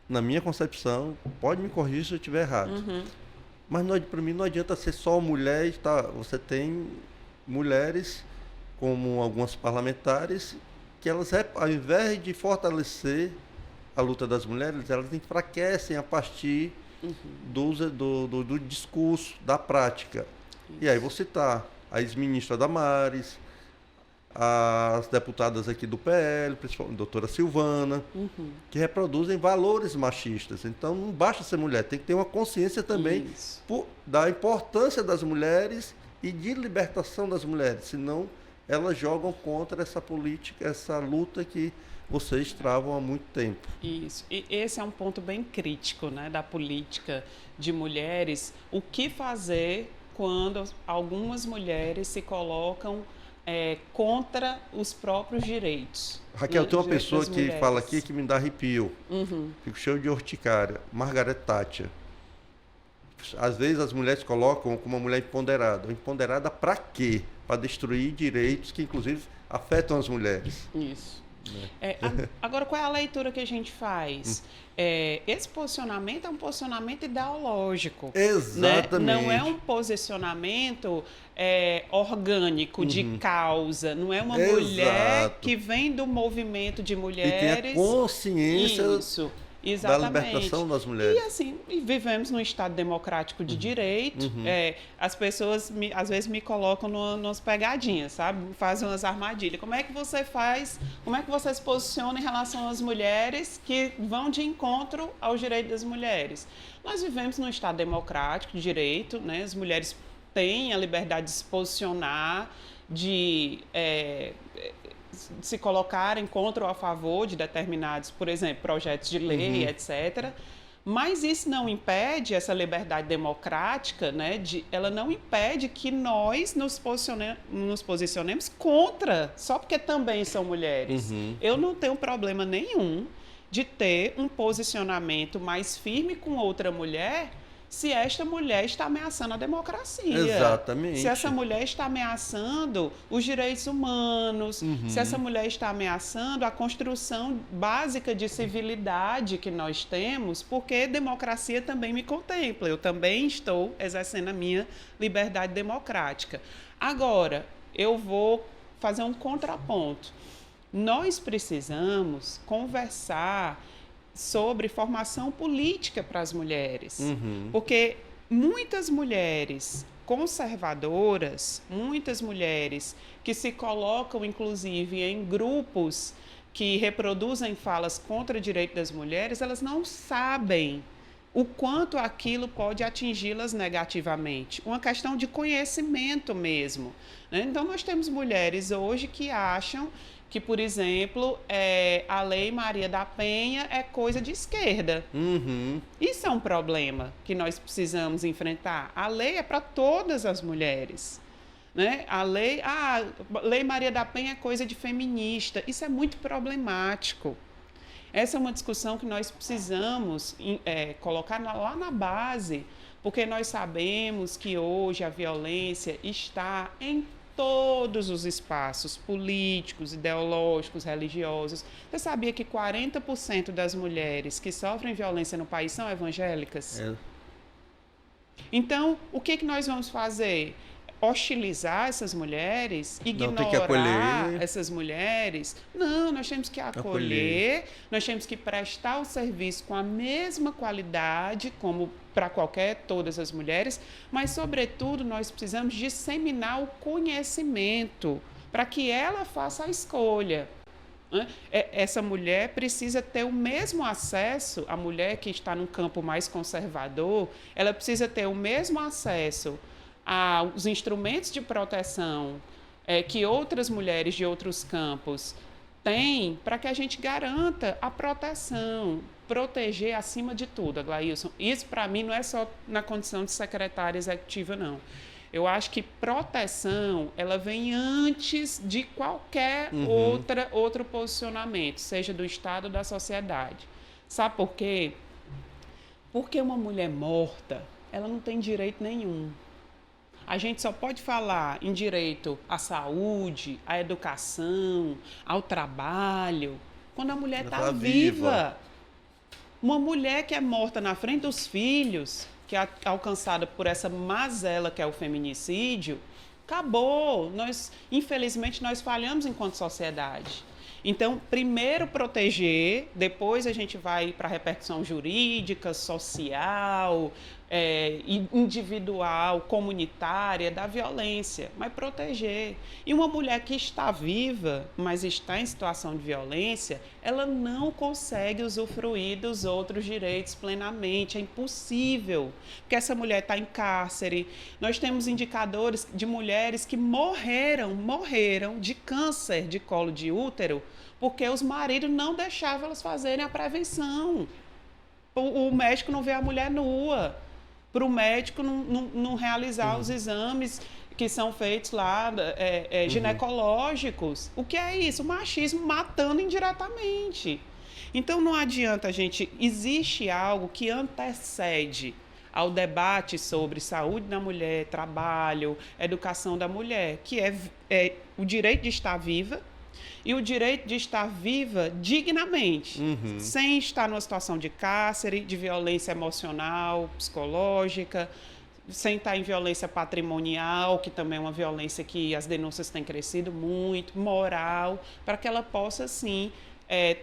na minha concepção, pode me corrigir se eu estiver errado, mas para mim não adianta ser só mulher, tá? Você tem mulheres, como algumas parlamentares, que elas, ao invés de fortalecer a luta das mulheres, elas enfraquecem a partir do discurso, da prática. Isso. E aí vou citar a ex-ministra Damares, as deputadas aqui do PL, principalmente a doutora Silvana, que reproduzem valores machistas. Então não basta ser mulher, tem que ter uma consciência também da importância das mulheres e de libertação das mulheres, senão elas jogam contra essa política, essa luta que vocês travam há muito tempo. Isso. E esse é um ponto bem crítico, né, da política de mulheres. O que fazer quando algumas mulheres se colocam contra os direitos? Raquel, tem uma pessoa que fala aqui que me dá arrepio. Fico cheio de urticária. Margaret Thatcher. Às vezes as mulheres colocam como uma mulher empoderada. Empoderada para quê? Para destruir direitos que, inclusive, afetam as mulheres. Isso. né? Agora, qual é a leitura que a gente faz? Esse posicionamento é um posicionamento ideológico. Exatamente. Né? Não é um posicionamento orgânico, de causa. Não é uma mulher que vem do movimento de mulheres. E tem a consciência Isso. da Exatamente. libertação das mulheres. E assim, vivemos num Estado democrático de direito. As pessoas, às vezes, me colocam nas pegadinhas, sabe? Fazem umas armadilhas. Como é que você faz, como é que você se posiciona em relação às mulheres que vão de encontro aos direitos das mulheres? Nós vivemos num Estado democrático de direito, né? As mulheres têm a liberdade de se posicionar, de se colocarem contra ou a favor de determinados, por exemplo, projetos de lei, etc. Mas isso não impede, essa liberdade democrática, né, ela não impede que nós nos posicionemos contra, só porque também são mulheres. Eu não tenho problema nenhum de ter um posicionamento mais firme com outra mulher se esta mulher está ameaçando a democracia. Exatamente. Se essa mulher está ameaçando os direitos humanos, se essa mulher está ameaçando a construção básica de civilidade que nós temos, porque democracia também me contempla. Eu também estou exercendo a minha liberdade democrática. Agora, eu vou fazer um contraponto. Nós precisamos conversar sobre formação política para as mulheres. Porque muitas mulheres conservadoras, muitas mulheres que se colocam, inclusive, em grupos que reproduzem falas contra o direito das mulheres, elas não sabem o quanto aquilo pode atingi-las negativamente. Uma questão de conhecimento mesmo, né? Então, nós temos mulheres hoje que acham que, por exemplo, a Lei Maria da Penha é coisa de esquerda. Isso é um problema que nós precisamos enfrentar. A lei é para todas as mulheres. Né? A Lei Maria da Penha é coisa de feminista. Isso é muito problemático. Essa é uma discussão que nós precisamos colocar lá na base, porque nós sabemos que hoje a violência está em todos os espaços políticos, ideológicos, religiosos. Você sabia que 40% das mulheres que sofrem violência no país são evangélicas? Então, o que nós vamos fazer? Hostilizar essas mulheres, ignorar essas mulheres? Não, nós temos que acolher, nós temos que prestar o serviço com a mesma qualidade como para todas as mulheres, mas, sobretudo, nós precisamos disseminar o conhecimento para que ela faça a escolha. Essa mulher precisa ter o mesmo acesso, a mulher que está num campo mais conservador, ela precisa ter o mesmo acesso aos instrumentos de proteção que outras mulheres de outros campos têm, para que a gente garanta a proteção, proteger acima de tudo, Aglailson. Isso, para mim, não é só na condição de secretária executiva, não. Eu acho que proteção, ela vem antes de qualquer outro posicionamento, seja do Estado ou da sociedade. Sabe por quê? Porque uma mulher morta, ela não tem direito nenhum. A gente só pode falar em direito à saúde, à educação, ao trabalho, quando a mulher está viva. Uma mulher que é morta na frente dos filhos, que é alcançada por essa mazela que é o feminicídio, acabou. Infelizmente, nós falhamos enquanto sociedade. Então, primeiro proteger, depois a gente vai para a repercussão jurídica, social, individual, comunitária da violência, mas proteger. E uma mulher que está viva, mas está em situação de violência, ela não consegue usufruir dos outros direitos plenamente, é impossível, porque essa mulher está em cárcere. Nós temos indicadores de mulheres que morreram de câncer de colo de útero, porque os maridos não deixavam elas fazerem a prevenção. O médico não vê a mulher nua, para o médico não realizar os exames que são feitos lá, ginecológicos. O que é isso? O machismo matando indiretamente. Então, não adianta existe algo que antecede ao debate sobre saúde da mulher, trabalho, educação da mulher, que é o direito de estar viva, E o direito de estar viva dignamente, sem estar numa situação de cárcere, de violência emocional, psicológica, sem estar em violência patrimonial, que também é uma violência que as denúncias têm crescido muito, moral, para que ela possa, sim,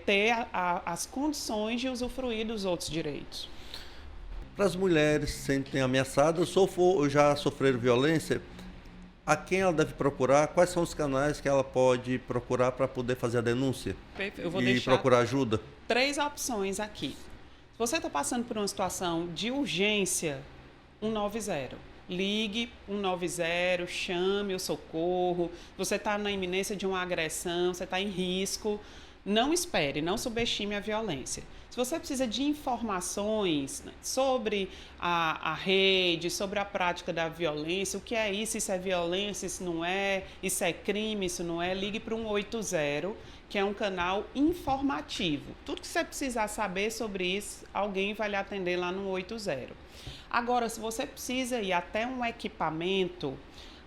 ter as condições de usufruir dos outros direitos. Para as mulheres que se sentem ameaçadas ou já sofreram violência, a quem ela deve procurar? Quais são os canais que ela pode procurar para poder fazer a denúncia? Eu vou e procurar ajuda? 3 opções aqui. Se você está passando por uma situação de urgência, 190. Ligue 190, chame o socorro. Você está na iminência de uma agressão, você está em risco. Não espere, não subestime a violência. Se você precisa de informações, né, sobre a rede, sobre a prática da violência, o que é isso é violência, isso não é, isso é crime, isso não é, ligue para o 180, que é um canal informativo. Tudo que você precisar saber sobre isso, alguém vai lhe atender lá no 180. Agora, se você precisa ir até um equipamento,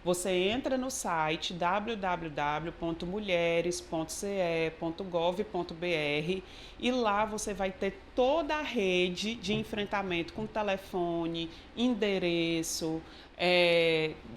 você entra no site www.mulheres.ce.gov.br e lá você vai ter toda a rede de enfrentamento com telefone, endereço,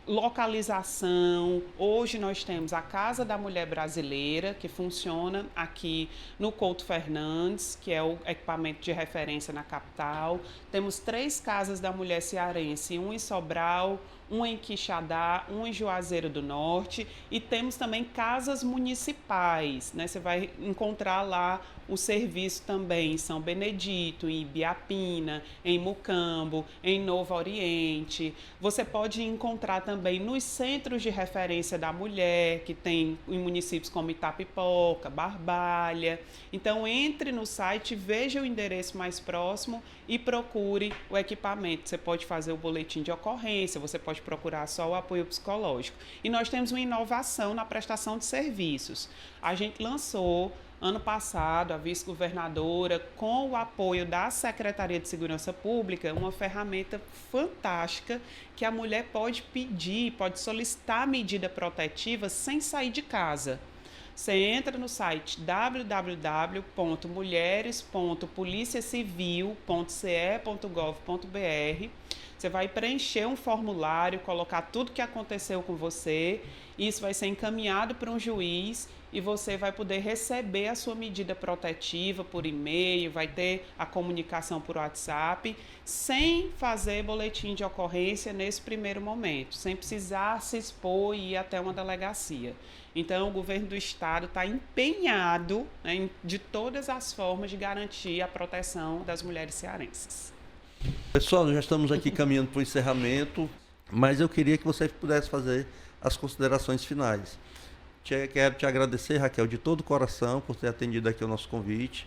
localização. Hoje nós temos a Casa da Mulher Brasileira, que funciona aqui no Couto Fernandes, que é o equipamento de referência na capital. Temos 3 Casas da Mulher Cearense, um em Sobral, um em Quixadá, um em Juazeiro do Norte, e temos também casas municipais, né? Você vai encontrar lá o serviço também em São Benedito, em Ibiapina, em Mucambo, em Novo Oriente. Você pode encontrar também nos centros de referência da mulher, que tem em municípios como Itapipoca, Barbalha. Então, entre no site, veja o endereço mais próximo e procure o equipamento. Você pode fazer o boletim de ocorrência, você pode procurar só o apoio psicológico. E nós temos uma inovação na prestação de serviços. A gente lançou ano passado, a vice-governadora, com o apoio da Secretaria de Segurança Pública, uma ferramenta fantástica que a mulher pode pedir, pode solicitar medida protetiva sem sair de casa. Você entra no site www.mulheres.policiacivil.ce.gov.br. Você vai preencher um formulário, colocar tudo que aconteceu com você. Isso vai ser encaminhado para um juiz e você vai poder receber a sua medida protetiva por e-mail, vai ter a comunicação por WhatsApp, sem fazer boletim de ocorrência nesse primeiro momento, sem precisar se expor e ir até uma delegacia. Então, o governo do estado está empenhado, né, de todas as formas de garantir a proteção das mulheres cearenses. Pessoal, nós já estamos aqui caminhando para o encerramento, mas eu queria que você pudesse fazer as considerações finais. Quero te agradecer, Raquel, de todo o coração por ter atendido aqui o nosso convite.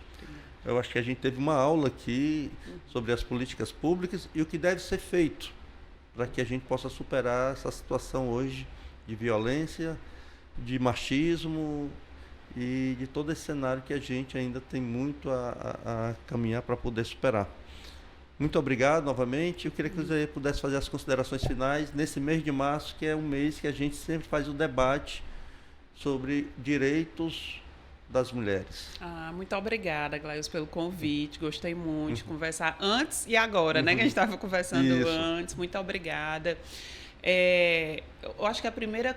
Eu acho que a gente teve uma aula aqui sobre as políticas públicas e o que deve ser feito para que a gente possa superar essa situação hoje de violência, de machismo e de todo esse cenário que a gente ainda tem muito a caminhar para poder superar. Muito obrigado novamente. Eu queria que você pudesse fazer as considerações finais nesse mês de março, que é um mês que a gente sempre faz o debate sobre direitos das mulheres. Muito obrigada, Glailson, pelo convite. Gostei muito de conversar antes e agora, né? Que a gente estava conversando antes. Muito obrigada. Eu acho que a primeira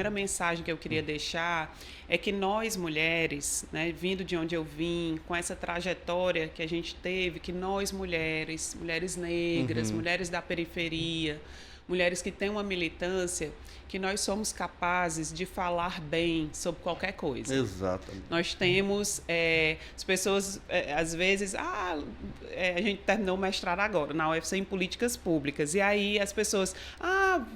mensagem que eu queria deixar é que nós mulheres, né, vindo de onde eu vim, com essa trajetória que a gente teve, que nós mulheres negras, mulheres da periferia, mulheres que têm uma militância, que nós somos capazes de falar bem sobre qualquer coisa. Exatamente. Nós temos, as pessoas, às vezes, a gente terminou o mestrado agora, na UFC em políticas públicas, e aí as pessoas,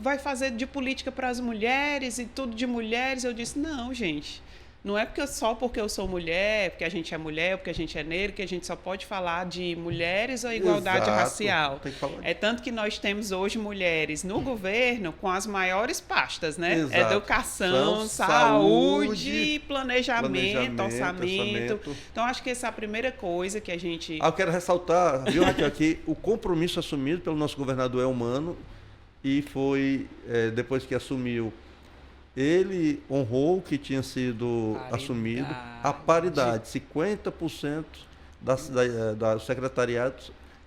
vai fazer de política para as mulheres e tudo de mulheres. Eu disse, não, gente. Não é só porque eu sou mulher, porque a gente é mulher, porque a gente é negra, que a gente só pode falar de mulheres ou igualdade racial. É tanto que nós temos hoje mulheres no governo com as maiores pastas, né? Exato. Educação, saúde, planejamento, orçamento. Então, acho que essa é a primeira coisa que a gente... Eu quero ressaltar, viu, Raquel, aqui, o compromisso assumido pelo nosso governador é humano e foi, depois que assumiu, ele honrou que tinha sido assumido a paridade. 50% do secretariado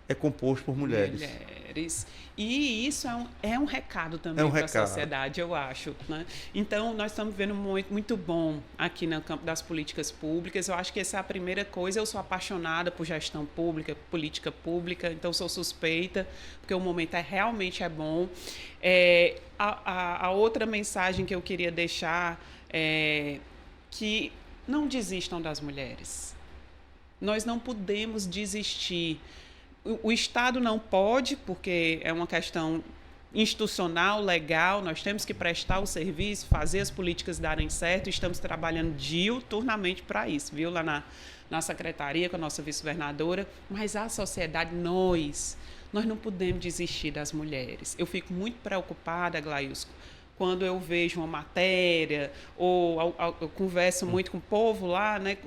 é composto por mulheres. E isso é um recado também para a sociedade, eu acho. Né? Então, nós estamos vendo muito bom aqui no campo das políticas públicas. Eu acho que essa é a primeira coisa. Eu sou apaixonada por gestão pública, política pública, então sou suspeita, porque o momento realmente é bom. A outra mensagem que eu queria deixar é que não desistam das mulheres. Nós não podemos desistir. O Estado não pode, porque é uma questão institucional, legal, nós temos que prestar o serviço, fazer as políticas darem certo, estamos trabalhando diuturnamente para isso, viu? Lá na secretaria, com a nossa vice-governadora, mas a sociedade, nós não podemos desistir das mulheres. Eu fico muito preocupada, Glailson, quando eu vejo uma matéria, ou eu converso muito com o povo lá, né?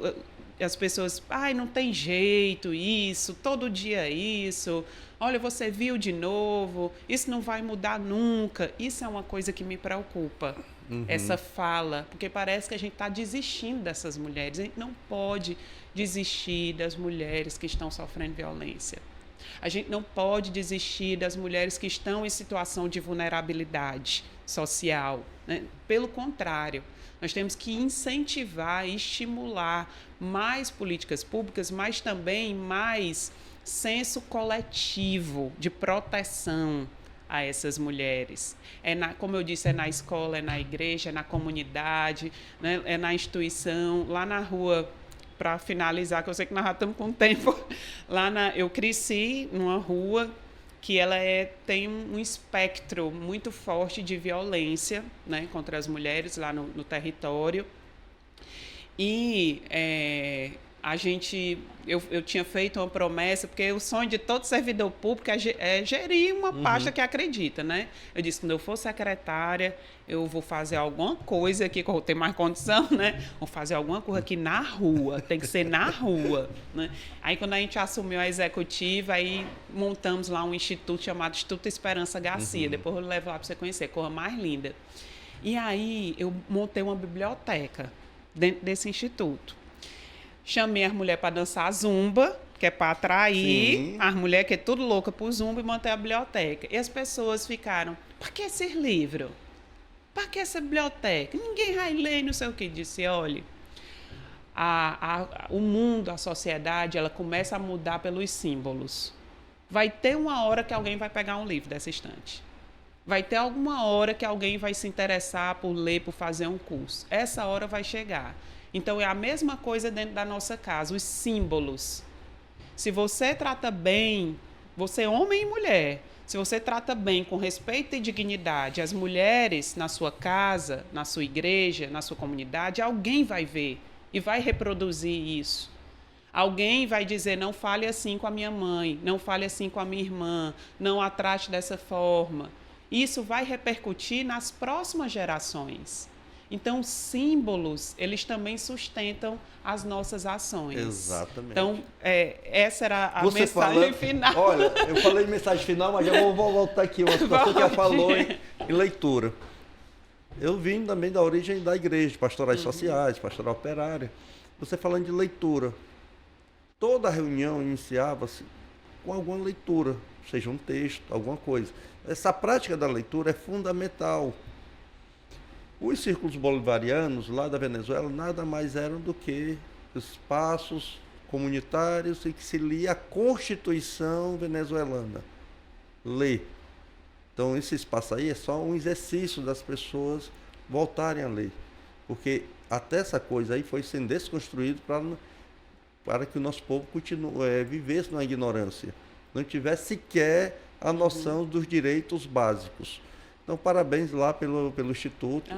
As pessoas, não tem jeito isso, todo dia isso, olha, você viu de novo, isso não vai mudar nunca. Isso é uma coisa que me preocupa, essa fala, porque parece que a gente está desistindo dessas mulheres. A gente não pode desistir das mulheres que estão sofrendo violência. A gente não pode desistir das mulheres que estão em situação de vulnerabilidade social, né? Pelo contrário, nós temos que incentivar e estimular mais políticas públicas, mas também mais senso coletivo de proteção a essas mulheres. Como eu disse, é na escola, é na igreja, é na comunidade, né? É na instituição, lá na rua. Para finalizar, que eu sei que nós já estamos com tempo, eu cresci numa rua que ela tem um espectro muito forte de violência, né, contra as mulheres lá no território. E eu tinha feito uma promessa, porque o sonho de todo servidor público é gerir uma pasta que acredita, né? Eu disse, quando eu for secretária, eu vou fazer alguma coisa aqui, que eu vou ter mais condição, né? Vou fazer alguma coisa aqui na rua, tem que ser na rua, né? Aí, quando a gente assumiu a executiva, aí montamos lá um instituto chamado Instituto Esperança Garcia, depois eu levo lá para você conhecer, coisa mais linda. E aí, eu montei uma biblioteca dentro desse instituto. Chamei as mulheres para dançar zumba, que é para atrair as mulheres que é tudo louca por zumba, e montei a biblioteca. E as pessoas ficaram, para que esses livros? Para que essa biblioteca? Ninguém vai ler, não sei o que. Disse, olha, o mundo, a sociedade, ela começa a mudar pelos símbolos. Vai ter uma hora que alguém vai pegar um livro dessa estante. Vai ter alguma hora que alguém vai se interessar por ler, por fazer um curso. Essa hora vai chegar. Então, é a mesma coisa dentro da nossa casa, os símbolos. Se você trata bem, você é homem e mulher, se você trata bem, com respeito e dignidade, as mulheres na sua casa, na sua igreja, na sua comunidade, alguém vai ver e vai reproduzir isso. Alguém vai dizer, não fale assim com a minha mãe, não fale assim com a minha irmã, não a trate dessa forma. Isso vai repercutir nas próximas gerações. Então, símbolos, eles também sustentam as nossas ações. Exatamente. Então, essa era a mensagem final. Olha, eu falei mensagem final, mas já vou voltar aqui. Uma situação que ela falou em leitura. Eu vim também da origem da igreja, de pastorais sociais, pastoral operária. Você falando de leitura. Toda reunião iniciava-se com alguma leitura, seja um texto, alguma coisa. Essa prática da leitura é fundamental. Os círculos bolivarianos lá da Venezuela nada mais eram do que espaços comunitários em que se lia a Constituição venezuelana. Ler. Então, esse espaço aí é só um exercício das pessoas voltarem a ler. Porque até essa coisa aí foi sendo desconstruído para que o nosso povo vivesse na ignorância. Não tivesse sequer a noção dos direitos básicos. Então, parabéns lá pelo Instituto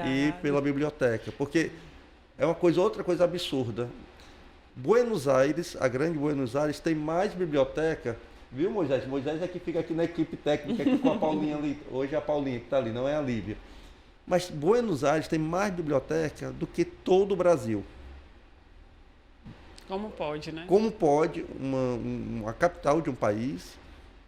e pela biblioteca, porque é outra coisa absurda. Buenos Aires, a grande Buenos Aires, tem mais biblioteca, viu, Moisés? Moisés é que fica aqui na equipe técnica, aqui com a Paulinha ali. Hoje é a Paulinha que está ali, não é a Lívia. Mas Buenos Aires tem mais biblioteca do que todo o Brasil. Como pode, né? Como pode uma capital de um país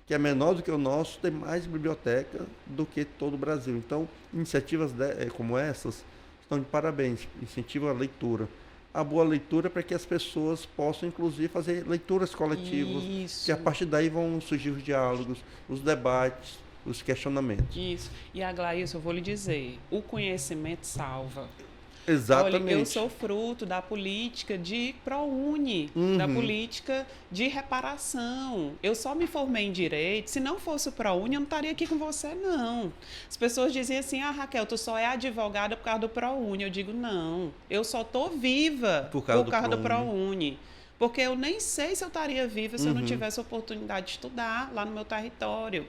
que é menor do que o nosso, tem mais biblioteca do que todo o Brasil. Então, iniciativas como essas estão de parabéns, incentivam a leitura. A boa leitura é para que as pessoas possam, inclusive, fazer leituras coletivas, Isso. que a partir daí vão surgir os diálogos, os debates, os questionamentos. Isso. E, Aglaílson, eu vou lhe dizer, o conhecimento salva. Exatamente. Olha, eu sou fruto da política de ProUni, da política de reparação. Eu só me formei em Direito, se não fosse o ProUni, eu não estaria aqui com você, não. As pessoas diziam assim, Raquel, tu só é advogada por causa do ProUni. Eu digo, não, eu só estou viva por causa do ProUni. Porque eu nem sei se eu estaria viva se eu não tivesse a oportunidade de estudar lá no meu território.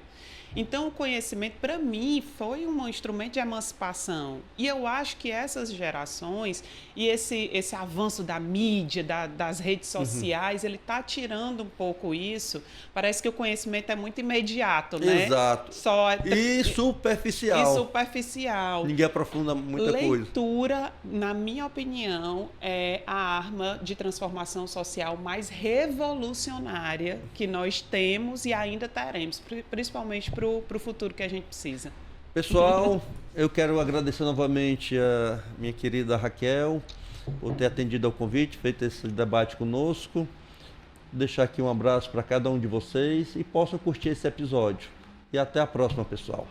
Então, o conhecimento, para mim, foi um instrumento de emancipação. E eu acho que essas gerações e esse avanço da mídia, das redes sociais, ele está tirando um pouco isso. Parece que o conhecimento é muito imediato, né? Exato. E superficial. E superficial. Ninguém aprofunda muita coisa. Leitura, na minha opinião, é a arma de transformação social mais revolucionária que nós temos e ainda teremos, principalmente para o futuro que a gente precisa. Pessoal, eu quero agradecer novamente a minha querida Raquel por ter atendido ao convite, feito esse debate conosco. Deixar aqui um abraço para cada um de vocês e possam curtir esse episódio. E até a próxima, pessoal.